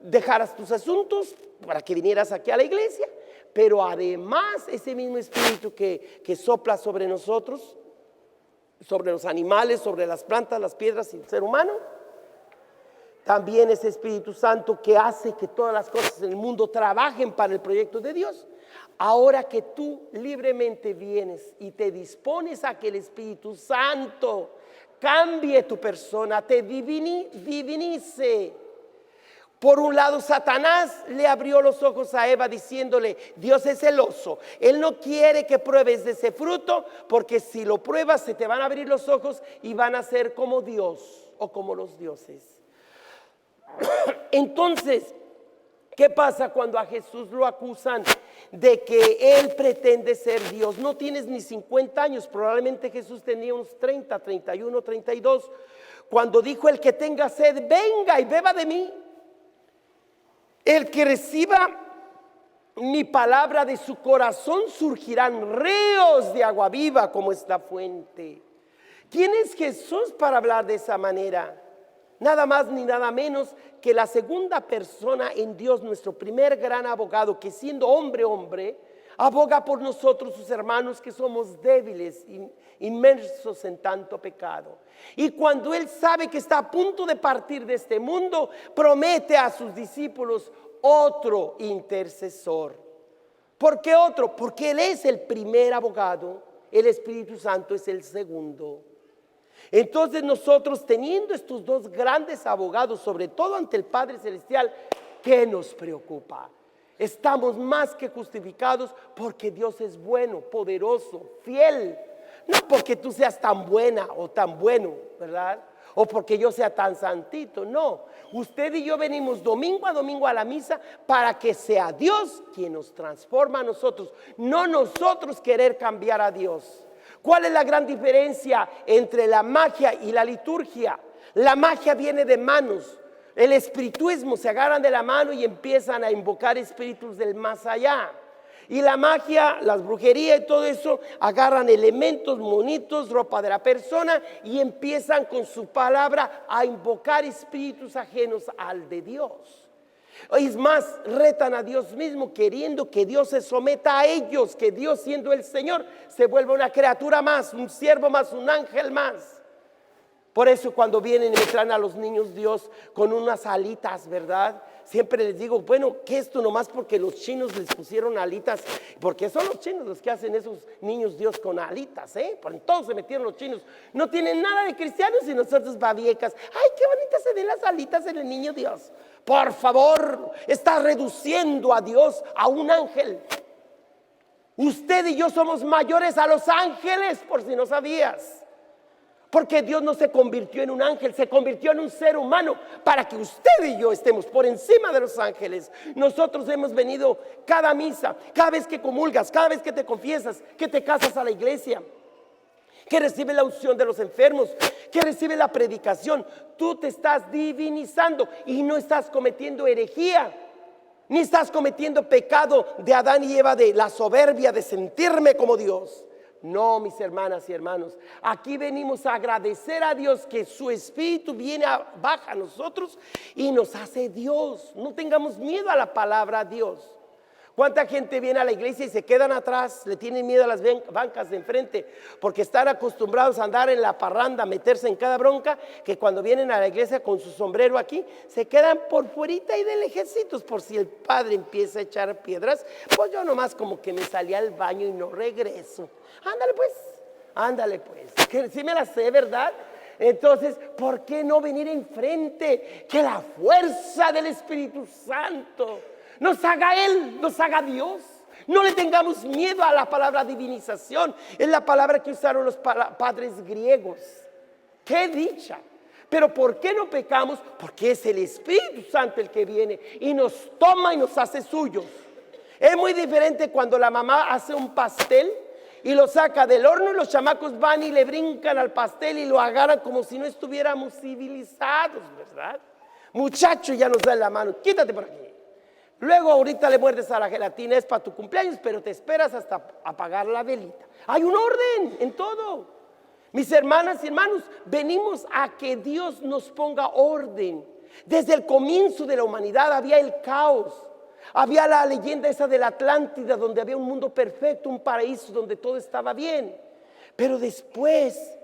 dejaras tus asuntos para que vinieras aquí a la iglesia, Pero además ese mismo espíritu que sopla sobre nosotros, sobre los animales, sobre las plantas, las piedras y el ser humano, también ese Espíritu Santo que hace que todas las cosas en el mundo trabajen para el proyecto de Dios. Ahora que tú libremente vienes y te dispones a que el Espíritu Santo cambie tu persona, te divinice. Por un lado, Satanás le abrió los ojos a Eva diciéndole: Dios es celoso, Él no quiere que pruebes de ese fruto, porque si lo pruebas se te van a abrir los ojos y van a ser como Dios o como los dioses. Entonces, ¿qué pasa cuando a Jesús lo acusan de que Él pretende ser Dios? No tienes ni 50 años, probablemente Jesús tenía unos 30, 31, 32, cuando dijo: el que tenga sed, venga y beba de mí. El que reciba mi palabra, de su corazón surgirán ríos de agua viva como esta fuente. ¿Quién es Jesús para hablar de esa manera? Nada más ni nada menos que la segunda persona en Dios, nuestro primer gran abogado, que siendo hombre, aboga por nosotros, sus hermanos, que somos débiles, inmersos en tanto pecado. Y cuando Él sabe que está a punto de partir de este mundo, promete a sus discípulos otro intercesor. ¿Por qué otro? Porque Él es el primer abogado, el Espíritu Santo es el segundo. Entonces nosotros, teniendo estos dos grandes abogados, sobre todo ante el Padre Celestial, ¿qué nos preocupa? Estamos más que justificados porque Dios es bueno, poderoso, fiel. No porque tú seas tan buena o tan bueno, ¿verdad? O porque yo sea tan santito, no. Usted y yo venimos domingo a domingo a la misa para que sea Dios quien nos transforma a nosotros, no nosotros querer cambiar a Dios. ¿Cuál es la gran diferencia entre la magia y la liturgia? La magia viene de manos. El espirituismo, se agarran de la mano y empiezan a invocar espíritus del más allá. Y la magia, las brujerías y todo eso, agarran elementos, monitos, ropa de la persona y empiezan con su palabra a invocar espíritus ajenos al de Dios. Es más, retan a Dios mismo, queriendo que Dios se someta a ellos, que Dios, siendo el Señor, se vuelva una criatura más, un siervo más, un ángel más. Por eso cuando vienen y me traen a los niños Dios con unas alitas, ¿verdad? Siempre les digo, bueno, que esto nomás porque los chinos les pusieron alitas, porque son los chinos los que hacen esos niños Dios con alitas, por entonces se metieron los chinos. No tienen nada de cristianos y nosotros babiecas. Ay, qué bonitas se ven las alitas en el niño Dios. Por favor, está reduciendo a Dios a un ángel. Usted y yo somos mayores a los ángeles, por si no sabías. Porque Dios no se convirtió en un ángel, se convirtió en un ser humano para que usted y yo estemos por encima de los ángeles. Nosotros hemos venido cada misa, cada vez que comulgas, cada vez que te confiesas, que te casas a la iglesia, que recibe la unción de los enfermos, que recibe la predicación. Tú te estás divinizando y no estás cometiendo herejía, ni estás cometiendo pecado de Adán y Eva, de la soberbia de sentirme como Dios. No, mis hermanas y hermanos, aquí venimos a agradecer a Dios que su Espíritu baja a nosotros y nos hace Dios. No tengamos miedo a la palabra Dios. ¿Cuánta gente viene a la iglesia y se quedan atrás? Le tienen miedo a las bancas de enfrente porque están acostumbrados a andar en la parranda, meterse en cada bronca, que cuando vienen a la iglesia con su sombrero aquí, se quedan por fuerita y de lejecitos, por si el padre empieza a echar piedras. Pues yo nomás como que me salí al baño y no regreso. Ándale pues, que sí me la sé, ¿verdad? Entonces, ¿por qué no venir enfrente? Que la fuerza del Espíritu Santo nos haga Él, nos haga Dios. No le tengamos miedo a la palabra divinización. Es la palabra que usaron los padres griegos. ¡Qué dicha! Pero ¿por qué no pecamos? Porque es el Espíritu Santo el que viene y nos toma y nos hace suyos. Es muy diferente cuando la mamá hace un pastel y lo saca del horno y los chamacos van y le brincan al pastel y lo agarran como si no estuviéramos civilizados, ¿verdad? Muchacho, ya nos da la mano, quítate por aquí. Luego ahorita le muerdes a la gelatina, es para tu cumpleaños, pero te esperas hasta apagar la velita. Hay un orden en todo. Mis hermanas y hermanos, venimos a que Dios nos ponga orden. Desde el comienzo de la humanidad había el caos. Había la leyenda esa de la Atlántida, donde había un mundo perfecto, un paraíso donde todo estaba bien. Pero después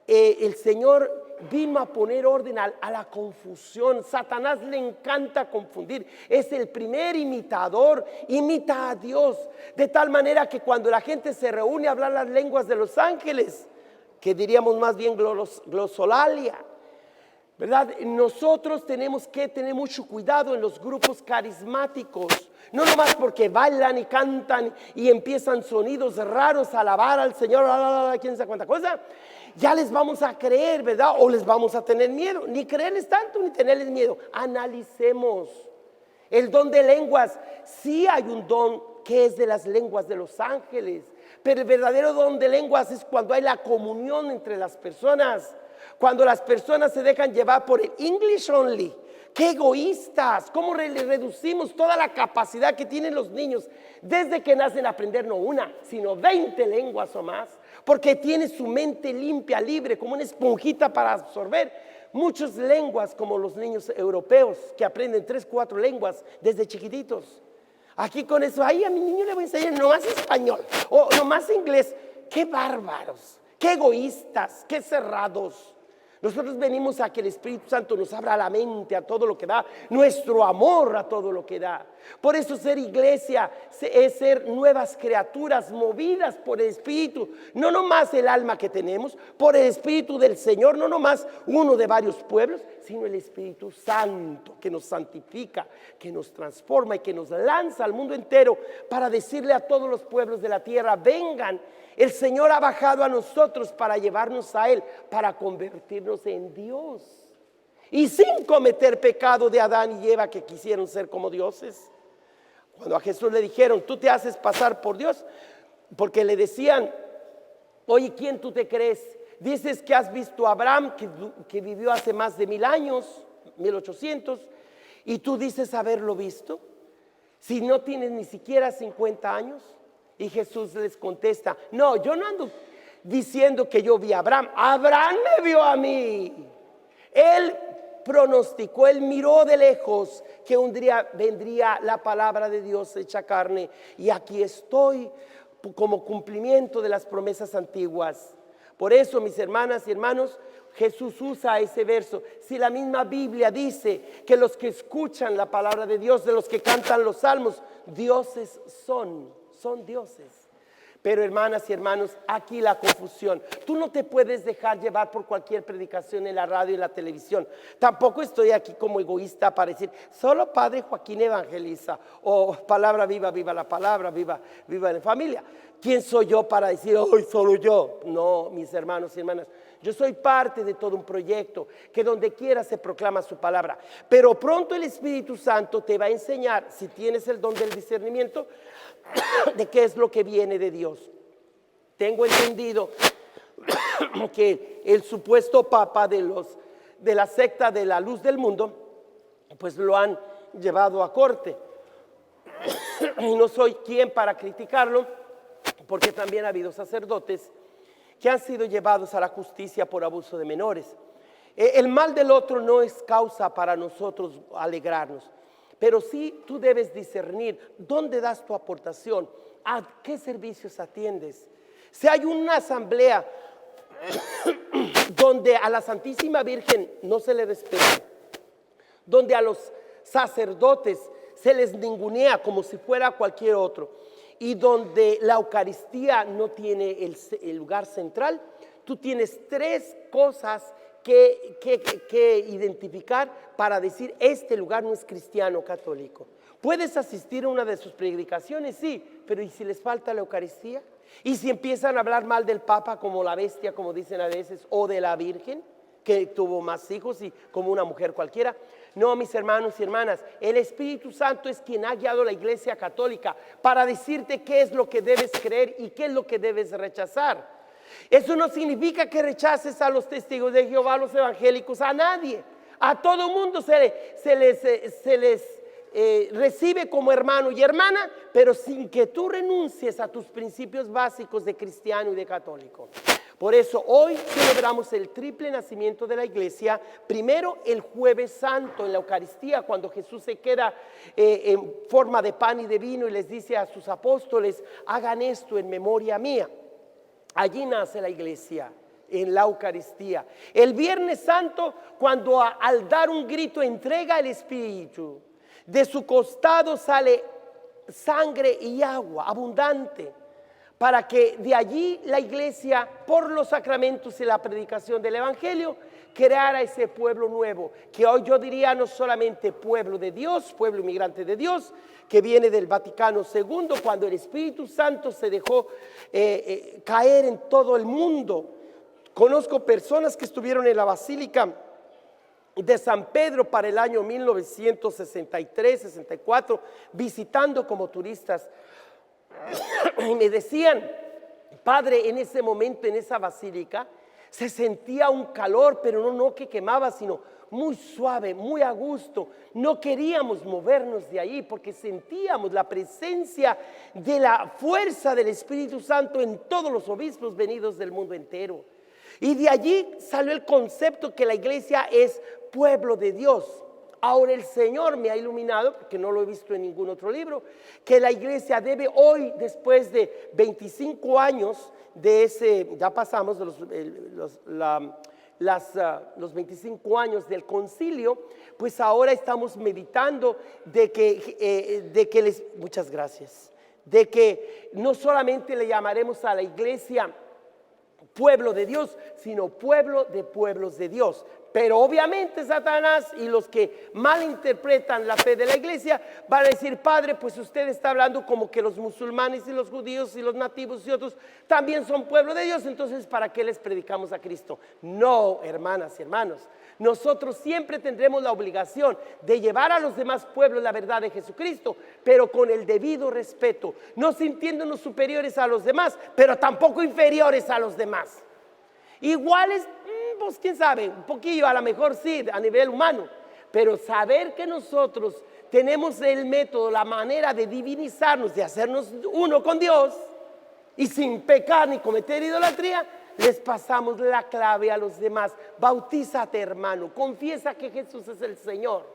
el Señor vino a poner orden a la confusión. Satanás le encanta confundir. Es el primer imitador, imita a Dios. De tal manera que cuando la gente se reúne a hablar las lenguas de los ángeles, que diríamos más bien glosolalia, ¿verdad? Nosotros tenemos que tener mucho cuidado en los grupos carismáticos. No nomás porque bailan y cantan y empiezan sonidos raros a alabar al Señor, quién sabe cuánta cosa, ya les vamos a creer, ¿verdad? O les vamos a tener miedo. Ni creerles tanto ni tenerles miedo. Analicemos. El don de lenguas, sí hay un don que es de las lenguas de los ángeles, pero el verdadero don de lenguas es cuando hay la comunión entre las personas. Cuando las personas se dejan llevar por el English only. ¡Qué egoístas! ¿Cómo reducimos toda la capacidad que tienen los niños desde que nacen a aprender no una, sino 20 lenguas o más? Porque tiene su mente limpia, libre, como una esponjita para absorber muchas lenguas, como los niños europeos que aprenden 3, 4 lenguas desde chiquititos. Aquí con eso, ahí a mi niño le voy a enseñar nomás español o nomás inglés. ¡Qué bárbaros! ¡Qué egoístas! ¡Qué cerrados! Nosotros venimos a que el Espíritu Santo nos abra la mente a todo lo que da, nuestro amor a todo lo que da. Por eso ser iglesia es ser nuevas criaturas movidas por el Espíritu. No nomás el alma que tenemos, por el Espíritu del Señor, no nomás uno de varios pueblos, sino el Espíritu Santo que nos santifica, que nos transforma y que nos lanza al mundo entero para decirle a todos los pueblos de la tierra: vengan. El Señor ha bajado a nosotros para llevarnos a Él, para convertirnos en Dios. Y sin cometer pecado de Adán y Eva, que quisieron ser como dioses. Cuando a Jesús le dijeron: tú te haces pasar por Dios, porque le decían: oye, ¿quién tú te crees? Dices que has visto a Abraham, que vivió hace más de 1000 años, 1800, y tú dices haberlo visto, si no tienes ni siquiera 50 años. Y Jesús les contesta: no, yo no ando diciendo que yo vi a Abraham. Abraham me vio a mí. Él pronosticó, él miró de lejos que un día vendría la palabra de Dios hecha carne. Y aquí estoy como cumplimiento de las promesas antiguas. Por eso, mis hermanas y hermanos, Jesús usa ese verso. Si la misma Biblia dice que los que escuchan la palabra de Dios, de los que cantan los salmos, dioses son dioses. Pero hermanas y hermanos, aquí la confusión. Tú no te puedes dejar llevar por cualquier predicación en la radio y en la televisión. Tampoco estoy aquí como egoísta para decir: solo Padre Joaquín evangeliza, o palabra viva, viva la palabra, viva, viva la familia. ¿Quién soy yo para decir: hoy solo yo? No, mis hermanos y hermanas, yo soy parte de todo un proyecto que donde quiera se proclama su palabra. Pero pronto el Espíritu Santo te va a enseñar, si tienes el don del discernimiento, de qué es lo que viene de Dios. Tengo entendido que el supuesto papa de la secta de la luz del mundo, pues lo han llevado a corte. Y no soy quien para criticarlo, porque también ha habido sacerdotes que han sido llevados a la justicia por abuso de menores. El mal del otro no es causa para nosotros alegrarnos, pero sí tú debes discernir dónde das tu aportación, a qué servicios atiendes. Si hay una asamblea donde a la Santísima Virgen no se le respeta, donde a los sacerdotes se les ningunea como si fuera cualquier otro, y donde la Eucaristía no tiene el lugar central, tú tienes 3 cosas que identificar para decir: este lugar no es cristiano católico. Puedes asistir a una de sus predicaciones, sí, pero ¿y si les falta la Eucaristía? ¿Y si empiezan a hablar mal del Papa como la bestia, como dicen a veces, o de la Virgen, que tuvo más hijos y como una mujer cualquiera? No, mis hermanos y hermanas, el Espíritu Santo es quien ha guiado a la Iglesia Católica para decirte qué es lo que debes creer y qué es lo que debes rechazar. Eso no significa que rechaces a los testigos de Jehová, a los evangélicos, a nadie. A todo mundo se les recibe como hermano y hermana, pero sin que tú renuncies a tus principios básicos de cristiano y de católico. Por eso hoy celebramos el triple nacimiento de la iglesia. Primero el Jueves Santo en la Eucaristía, cuando Jesús se queda en forma de pan y de vino y les dice a sus apóstoles: hagan esto en memoria mía. Allí nace la iglesia, en la Eucaristía. El Viernes Santo, cuando al dar un grito entrega el Espíritu, de su costado sale sangre y agua abundante, para que de allí la iglesia, por los sacramentos y la predicación del Evangelio, creara ese pueblo nuevo, que hoy yo diría no solamente pueblo de Dios, pueblo inmigrante de Dios, que viene del Vaticano II, cuando el Espíritu Santo se dejó caer en todo el mundo. Conozco personas que estuvieron en la Basílica de San Pedro para el año 1963-64, visitando como turistas, y me decían: padre, en ese momento, en esa basílica, se sentía un calor, pero no que quemaba, sino muy suave, muy a gusto. No queríamos movernos de ahí porque sentíamos la presencia de la fuerza del Espíritu Santo en todos los obispos venidos del mundo entero. Y de allí salió el concepto que la iglesia es pueblo de Dios. Ahora el Señor me ha iluminado, porque no lo he visto en ningún otro libro, que la iglesia debe hoy, después de 25 años de ese, ya pasamos de los 25 años del concilio, pues ahora estamos meditando muchas gracias, de que no solamente le llamaremos a la iglesia pueblo de Dios, sino pueblo de pueblos de Dios. Pero obviamente Satanás y los que malinterpretan la fe de la iglesia van a decir: padre, pues usted está hablando como que los musulmanes y los judíos y los nativos y otros también son pueblo de Dios, entonces ¿para qué les predicamos a Cristo? No, hermanas y hermanos, nosotros siempre tendremos la obligación de llevar a los demás pueblos la verdad de Jesucristo, pero con el debido respeto, no sintiéndonos superiores a los demás, pero tampoco inferiores a los demás. Iguales, pues quién sabe, un poquillo a lo mejor sí, a nivel humano, pero saber que nosotros tenemos el método, la manera de divinizarnos, de hacernos uno con Dios y sin pecar ni cometer idolatría, les pasamos la clave a los demás. Bautízate, hermano, confiesa que Jesús es el Señor.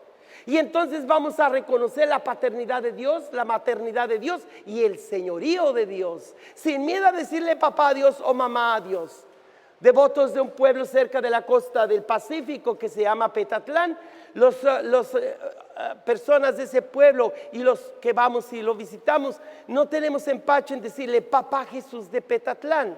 Y entonces vamos a reconocer la paternidad de Dios, la maternidad de Dios y el señorío de Dios, sin miedo a decirle papá a Dios o mamá a Dios. Devotos de un pueblo cerca de la costa del Pacífico que se llama Petatlán, las personas de ese pueblo y los que vamos y lo visitamos, no tenemos empacho en decirle papá Jesús de Petatlán.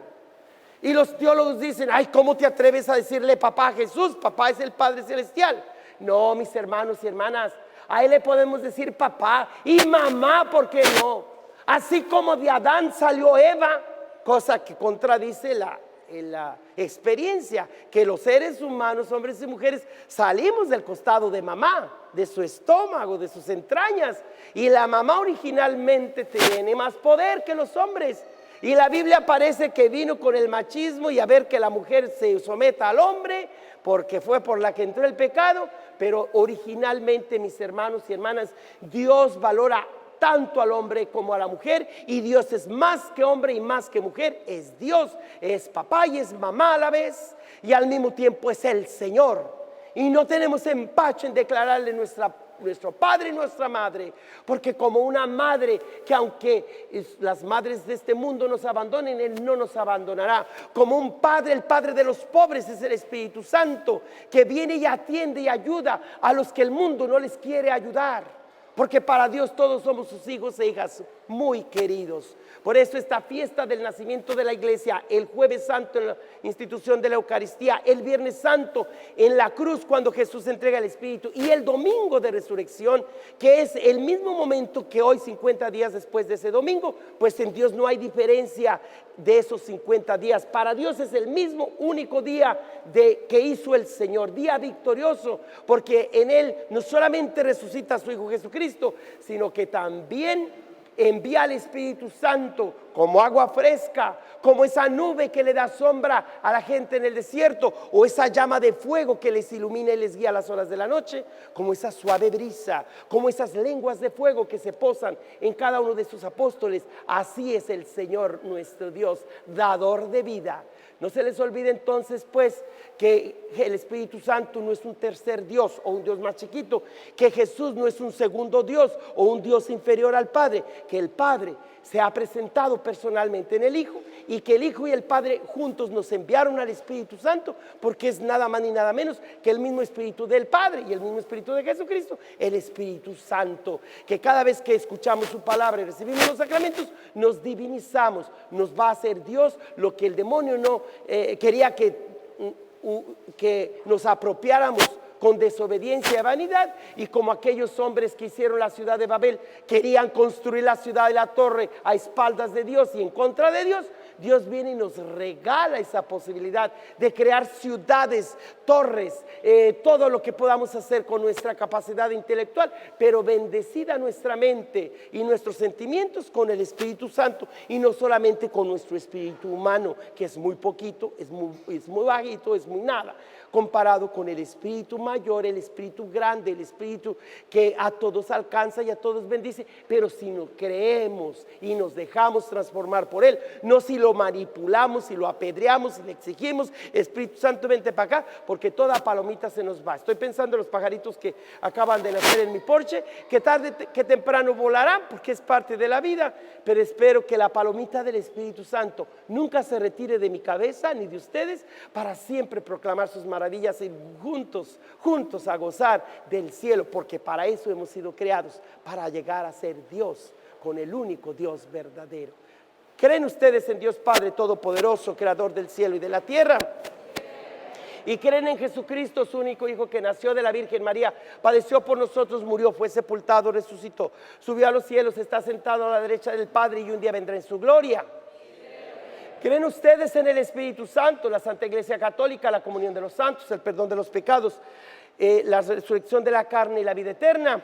Y los teólogos dicen: ay, ¿cómo te atreves a decirle papá a Jesús? Papá es el Padre Celestial. No, mis hermanos y hermanas, a él le podemos decir papá y mamá, ¿por qué no? Así como de Adán salió Eva, cosa que contradice la experiencia, que los seres humanos, hombres y mujeres, salimos del costado de mamá, de su estómago, de sus entrañas, y la mamá originalmente tiene más poder que los hombres. Y la Biblia parece que vino con el machismo y a ver que la mujer se someta al hombre, porque fue por la que entró el pecado. Pero originalmente, mis hermanos y hermanas, Dios valora tanto al hombre como a la mujer, y Dios es más que hombre y más que mujer. Es Dios, es papá y es mamá a la vez, y al mismo tiempo es el Señor. Y no tenemos empacho en declararle nuestro padre y nuestra madre, porque como una madre, que aunque las madres de este mundo nos abandonen, Él no nos abandonará. Como un padre, el Padre de los pobres es el Espíritu Santo, que viene y atiende y ayuda a los que el mundo no les quiere ayudar, porque para Dios todos somos sus hijos e hijas muy queridos. Por eso esta fiesta del nacimiento de la iglesia, el Jueves Santo en la institución de la Eucaristía, el Viernes Santo en la cruz cuando Jesús entrega el Espíritu, y el domingo de resurrección, que es el mismo momento que hoy, 50 días después de ese domingo, pues en Dios no hay diferencia de esos 50 días. Para Dios es el mismo único día que hizo el Señor, día victorioso, porque en Él no solamente resucita a su Hijo Jesucristo, sino que también envía al Espíritu Santo como agua fresca, como esa nube que le da sombra a la gente en el desierto, o esa llama de fuego que les ilumina y les guía a las horas de la noche, como esa suave brisa, como esas lenguas de fuego que se posan en cada uno de sus apóstoles. Así es el Señor nuestro Dios, dador de vida. No se les olvide entonces pues que el Espíritu Santo no es un tercer Dios o un Dios más chiquito, que Jesús no es un segundo Dios o un Dios inferior al Padre, que el Padre se ha presentado personalmente en el Hijo y que el Hijo y el Padre juntos nos enviaron al Espíritu Santo, porque es nada más ni nada menos que el mismo Espíritu del Padre y el mismo Espíritu de Jesucristo, el Espíritu Santo, que cada vez que escuchamos su palabra y recibimos los sacramentos, nos divinizamos, nos va a hacer Dios lo que el demonio no quería que nos apropiáramos con desobediencia y vanidad, y como aquellos hombres que hicieron la ciudad de Babel querían construir la ciudad de la torre a espaldas de Dios y en contra de Dios. Dios viene y nos regala esa posibilidad de crear ciudades, torres, todo lo que podamos hacer con nuestra capacidad intelectual, pero bendecida nuestra mente y nuestros sentimientos con el Espíritu Santo, y no solamente con nuestro espíritu humano, que es muy poquito, es muy bajito, es muy nada, comparado con el Espíritu mayor, el Espíritu grande, el Espíritu que a todos alcanza y a todos bendice. Pero si no creemos y nos dejamos transformar por Él, no si lo manipulamos, si lo apedreamos, si le exigimos, Espíritu Santo, vente para acá, porque toda palomita se nos va. Estoy pensando en los pajaritos que acaban de nacer en mi porche, que tarde que temprano volarán, porque es parte de la vida, pero espero que la palomita del Espíritu Santo nunca se retire de mi cabeza ni de ustedes, para siempre proclamar sus maravillas y juntos a gozar del cielo, porque para eso hemos sido creados, para llegar a ser Dios con el único Dios verdadero. ¿Creen ustedes en Dios Padre Todopoderoso, Creador del cielo y de la tierra? ¿Y creen en Jesucristo, su único Hijo, que nació de la Virgen María, padeció por nosotros, murió, fue sepultado, resucitó, subió a los cielos, está sentado a la derecha del Padre y un día vendrá en su gloria? ¿Creen ustedes en el Espíritu Santo, la Santa Iglesia Católica, la comunión de los santos, el perdón de los pecados, la resurrección de la carne y la vida eterna?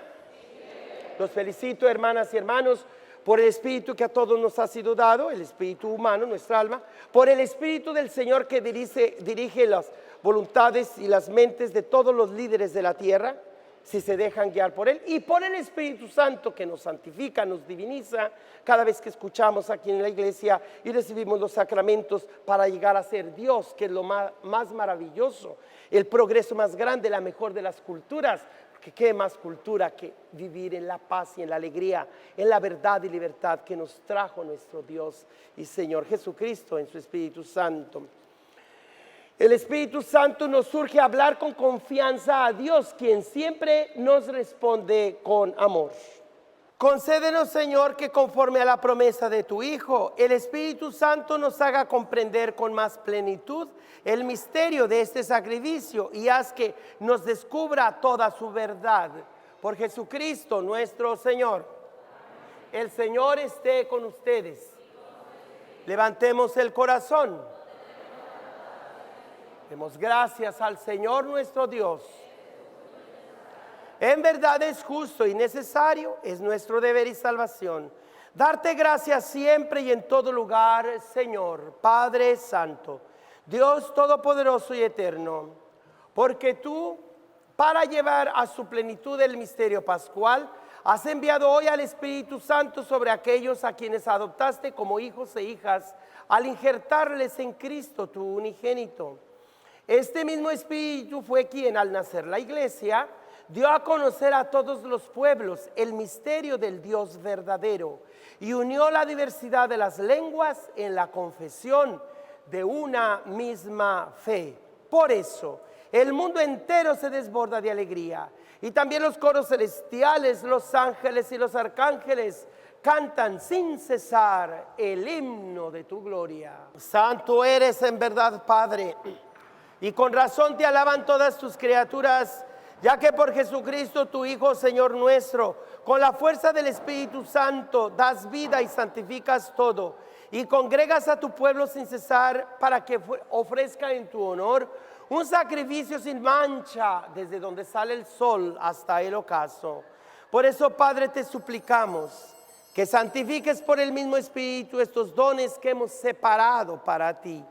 Los felicito, hermanas y hermanos, por el Espíritu que a todos nos ha sido dado, el Espíritu humano, nuestra alma, por el Espíritu del Señor que dirige las voluntades y las mentes de todos los líderes de la tierra, si se dejan guiar por Él, y por el Espíritu Santo que nos santifica, nos diviniza cada vez que escuchamos aquí en la iglesia y recibimos los sacramentos para llegar a ser Dios, que es lo más maravilloso, el progreso más grande, la mejor de las culturas. Porque qué más cultura que vivir en la paz y en la alegría, en la verdad y libertad que nos trajo nuestro Dios y Señor Jesucristo en su Espíritu Santo. El Espíritu Santo nos urge a hablar con confianza a Dios, quien siempre nos responde con amor. Concédenos, Señor, que conforme a la promesa de tu Hijo, el Espíritu Santo nos haga comprender con más plenitud el misterio de este sacrificio y haz que nos descubra toda su verdad. Por Jesucristo nuestro Señor. El Señor esté con ustedes. Levantemos el corazón. Demos gracias al Señor nuestro Dios. En verdad es justo y necesario, es nuestro deber y salvación, darte gracias siempre y en todo lugar, Señor, Padre Santo, Dios Todopoderoso y Eterno, porque tú, para llevar a su plenitud el misterio pascual, has enviado hoy al Espíritu Santo sobre aquellos a quienes adoptaste como hijos e hijas, al injertarles en Cristo tu unigénito. Este mismo Espíritu fue quien, al nacer la iglesia, dio a conocer a todos los pueblos el misterio del Dios verdadero y unió la diversidad de las lenguas en la confesión de una misma fe. Por eso, el mundo entero se desborda de alegría, y también los coros celestiales, los ángeles y los arcángeles cantan sin cesar el himno de tu gloria. Santo eres en verdad, Padre, y con razón te alaban todas tus criaturas, ya que por Jesucristo tu Hijo, Señor nuestro, con la fuerza del Espíritu Santo das vida y santificas todo, y congregas a tu pueblo sin cesar para que ofrezca en tu honor un sacrificio sin mancha desde donde sale el sol hasta el ocaso. Por eso, Padre, te suplicamos, que santifiques por el mismo Espíritu estos dones que hemos separado para ti,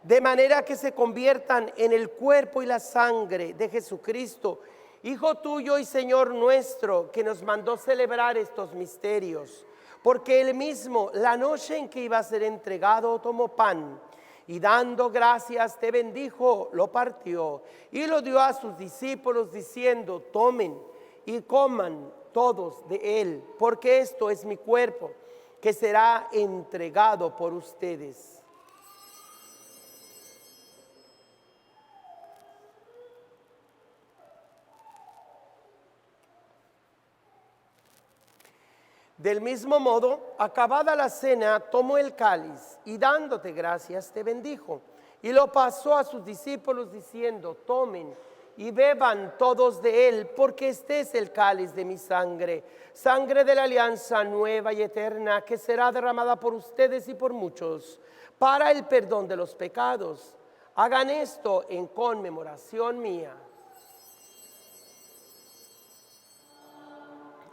de manera que se conviertan en el cuerpo y la sangre de Jesucristo, Hijo tuyo y Señor nuestro, que nos mandó celebrar estos misterios. Porque él mismo, la noche en que iba a ser entregado, tomó pan y dando gracias te bendijo, lo partió y lo dio a sus discípulos diciendo: tomen y coman todos de él, porque esto es mi cuerpo que será entregado por ustedes. Del mismo modo, acabada la cena, tomó el cáliz y dándote gracias te bendijo y lo pasó a sus discípulos diciendo: tomen y beban todos de él, porque este es el cáliz de mi sangre, sangre de la alianza nueva y eterna, que será derramada por ustedes y por muchos para el perdón de los pecados. Hagan esto en conmemoración mía.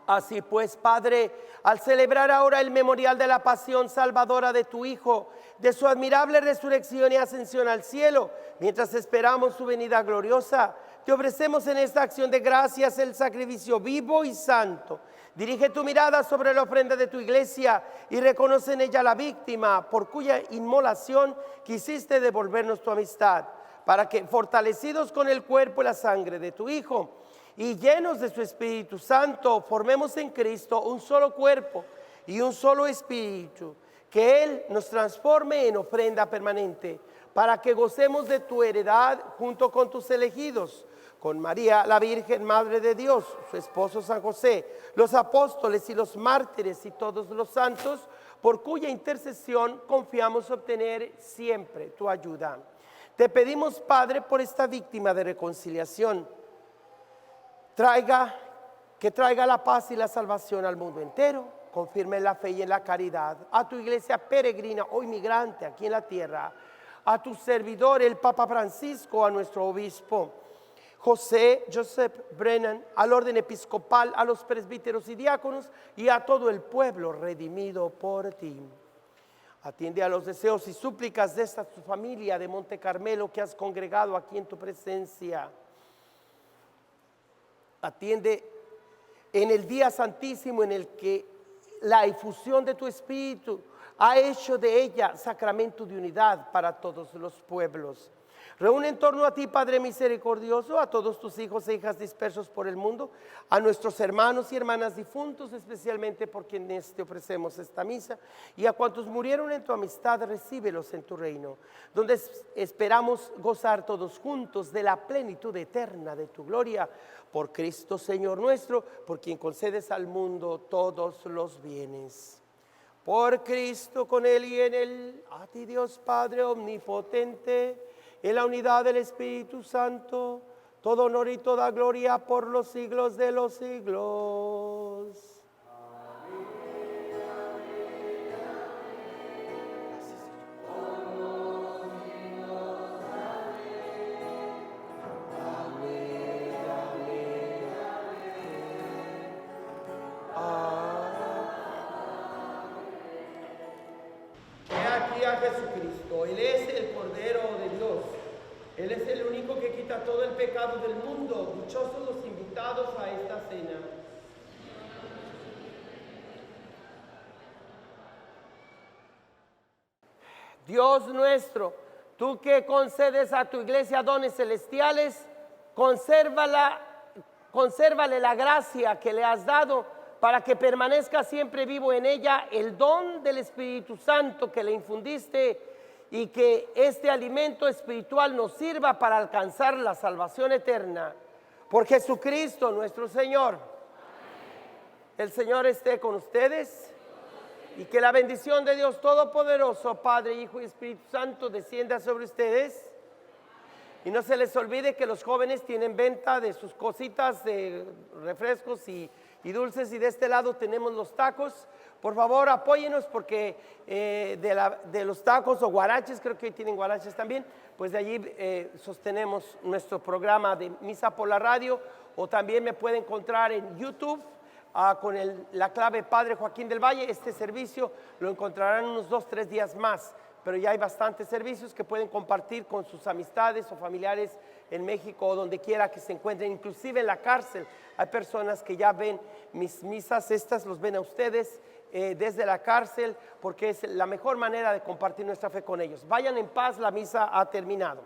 Así pues, Padre, al celebrar ahora el memorial de la pasión salvadora de tu Hijo, de su admirable resurrección y ascensión al cielo, mientras esperamos su venida gloriosa, te ofrecemos en esta acción de gracias el sacrificio vivo y santo. Dirige tu mirada sobre la ofrenda de tu iglesia y reconoce en ella la víctima por cuya inmolación quisiste devolvernos tu amistad, para que, fortalecidos con el cuerpo y la sangre de tu Hijo, y llenos de su Espíritu Santo, formemos en Cristo un solo cuerpo y un solo espíritu, que Él nos transforme en ofrenda permanente, para que gocemos de tu heredad junto con tus elegidos, con María la Virgen, Madre de Dios, su esposo San José, los apóstoles y los mártires y todos los santos, por cuya intercesión confiamos obtener siempre tu ayuda. Te pedimos, Padre, por esta víctima de reconciliación, que traiga la paz y la salvación al mundo entero, confirme la fe y en la caridad, a tu iglesia peregrina o inmigrante aquí en la tierra, a tu servidor el Papa Francisco, a nuestro obispo Joseph Brennan, al orden episcopal, a los presbíteros y diáconos y a todo el pueblo redimido por ti. Atiende a los deseos y súplicas de esta tu familia de Monte Carmelo que has congregado aquí en tu presencia. Atiende en el día santísimo en el que la efusión de tu Espíritu ha hecho de ella sacramento de unidad para todos los pueblos. Reúne en torno a ti, Padre misericordioso, a todos tus hijos e hijas dispersos por el mundo, a nuestros hermanos y hermanas difuntos, especialmente por quienes te ofrecemos esta misa, y a cuantos murieron en tu amistad, recíbelos en tu reino, donde esperamos gozar todos juntos de la plenitud eterna de tu gloria, por Cristo Señor nuestro, por quien concedes al mundo todos los bienes. Por Cristo, con Él y en Él, a ti Dios Padre omnipotente, en la unidad del Espíritu Santo, todo honor y toda gloria por los siglos de los siglos. A Jesucristo, Él es el Cordero de Dios, Él es el único que quita todo el pecado del mundo. Dichosos los invitados a esta cena. Dios nuestro, tú que concedes a tu iglesia dones celestiales, consérvale la gracia que le has dado, para que permanezca siempre vivo en ella el don del Espíritu Santo que le infundiste, y que este alimento espiritual nos sirva para alcanzar la salvación eterna. Por Jesucristo nuestro Señor. El Señor esté con ustedes, y que la bendición de Dios Todopoderoso, Padre, Hijo y Espíritu Santo, descienda sobre ustedes. Y no se les olvide que los jóvenes tienen venta de sus cositas, de refrescos y dulces, y de este lado tenemos los tacos. Por favor, apóyenos, porque de los tacos o guaraches, creo que hoy tienen guaraches también, pues de allí sostenemos nuestro programa de Misa por la Radio, o también me puede encontrar en YouTube, con la clave Padre Joaquín del Valle. Este servicio lo encontrarán unos 2-3 días más, pero ya hay bastantes servicios que pueden compartir con sus amistades o familiares en México o donde quiera que se encuentren, inclusive en la cárcel. Hay personas que ya ven mis misas, estas los ven a ustedes desde la cárcel, porque es la mejor manera de compartir nuestra fe con ellos. Vayan en paz, la misa ha terminado.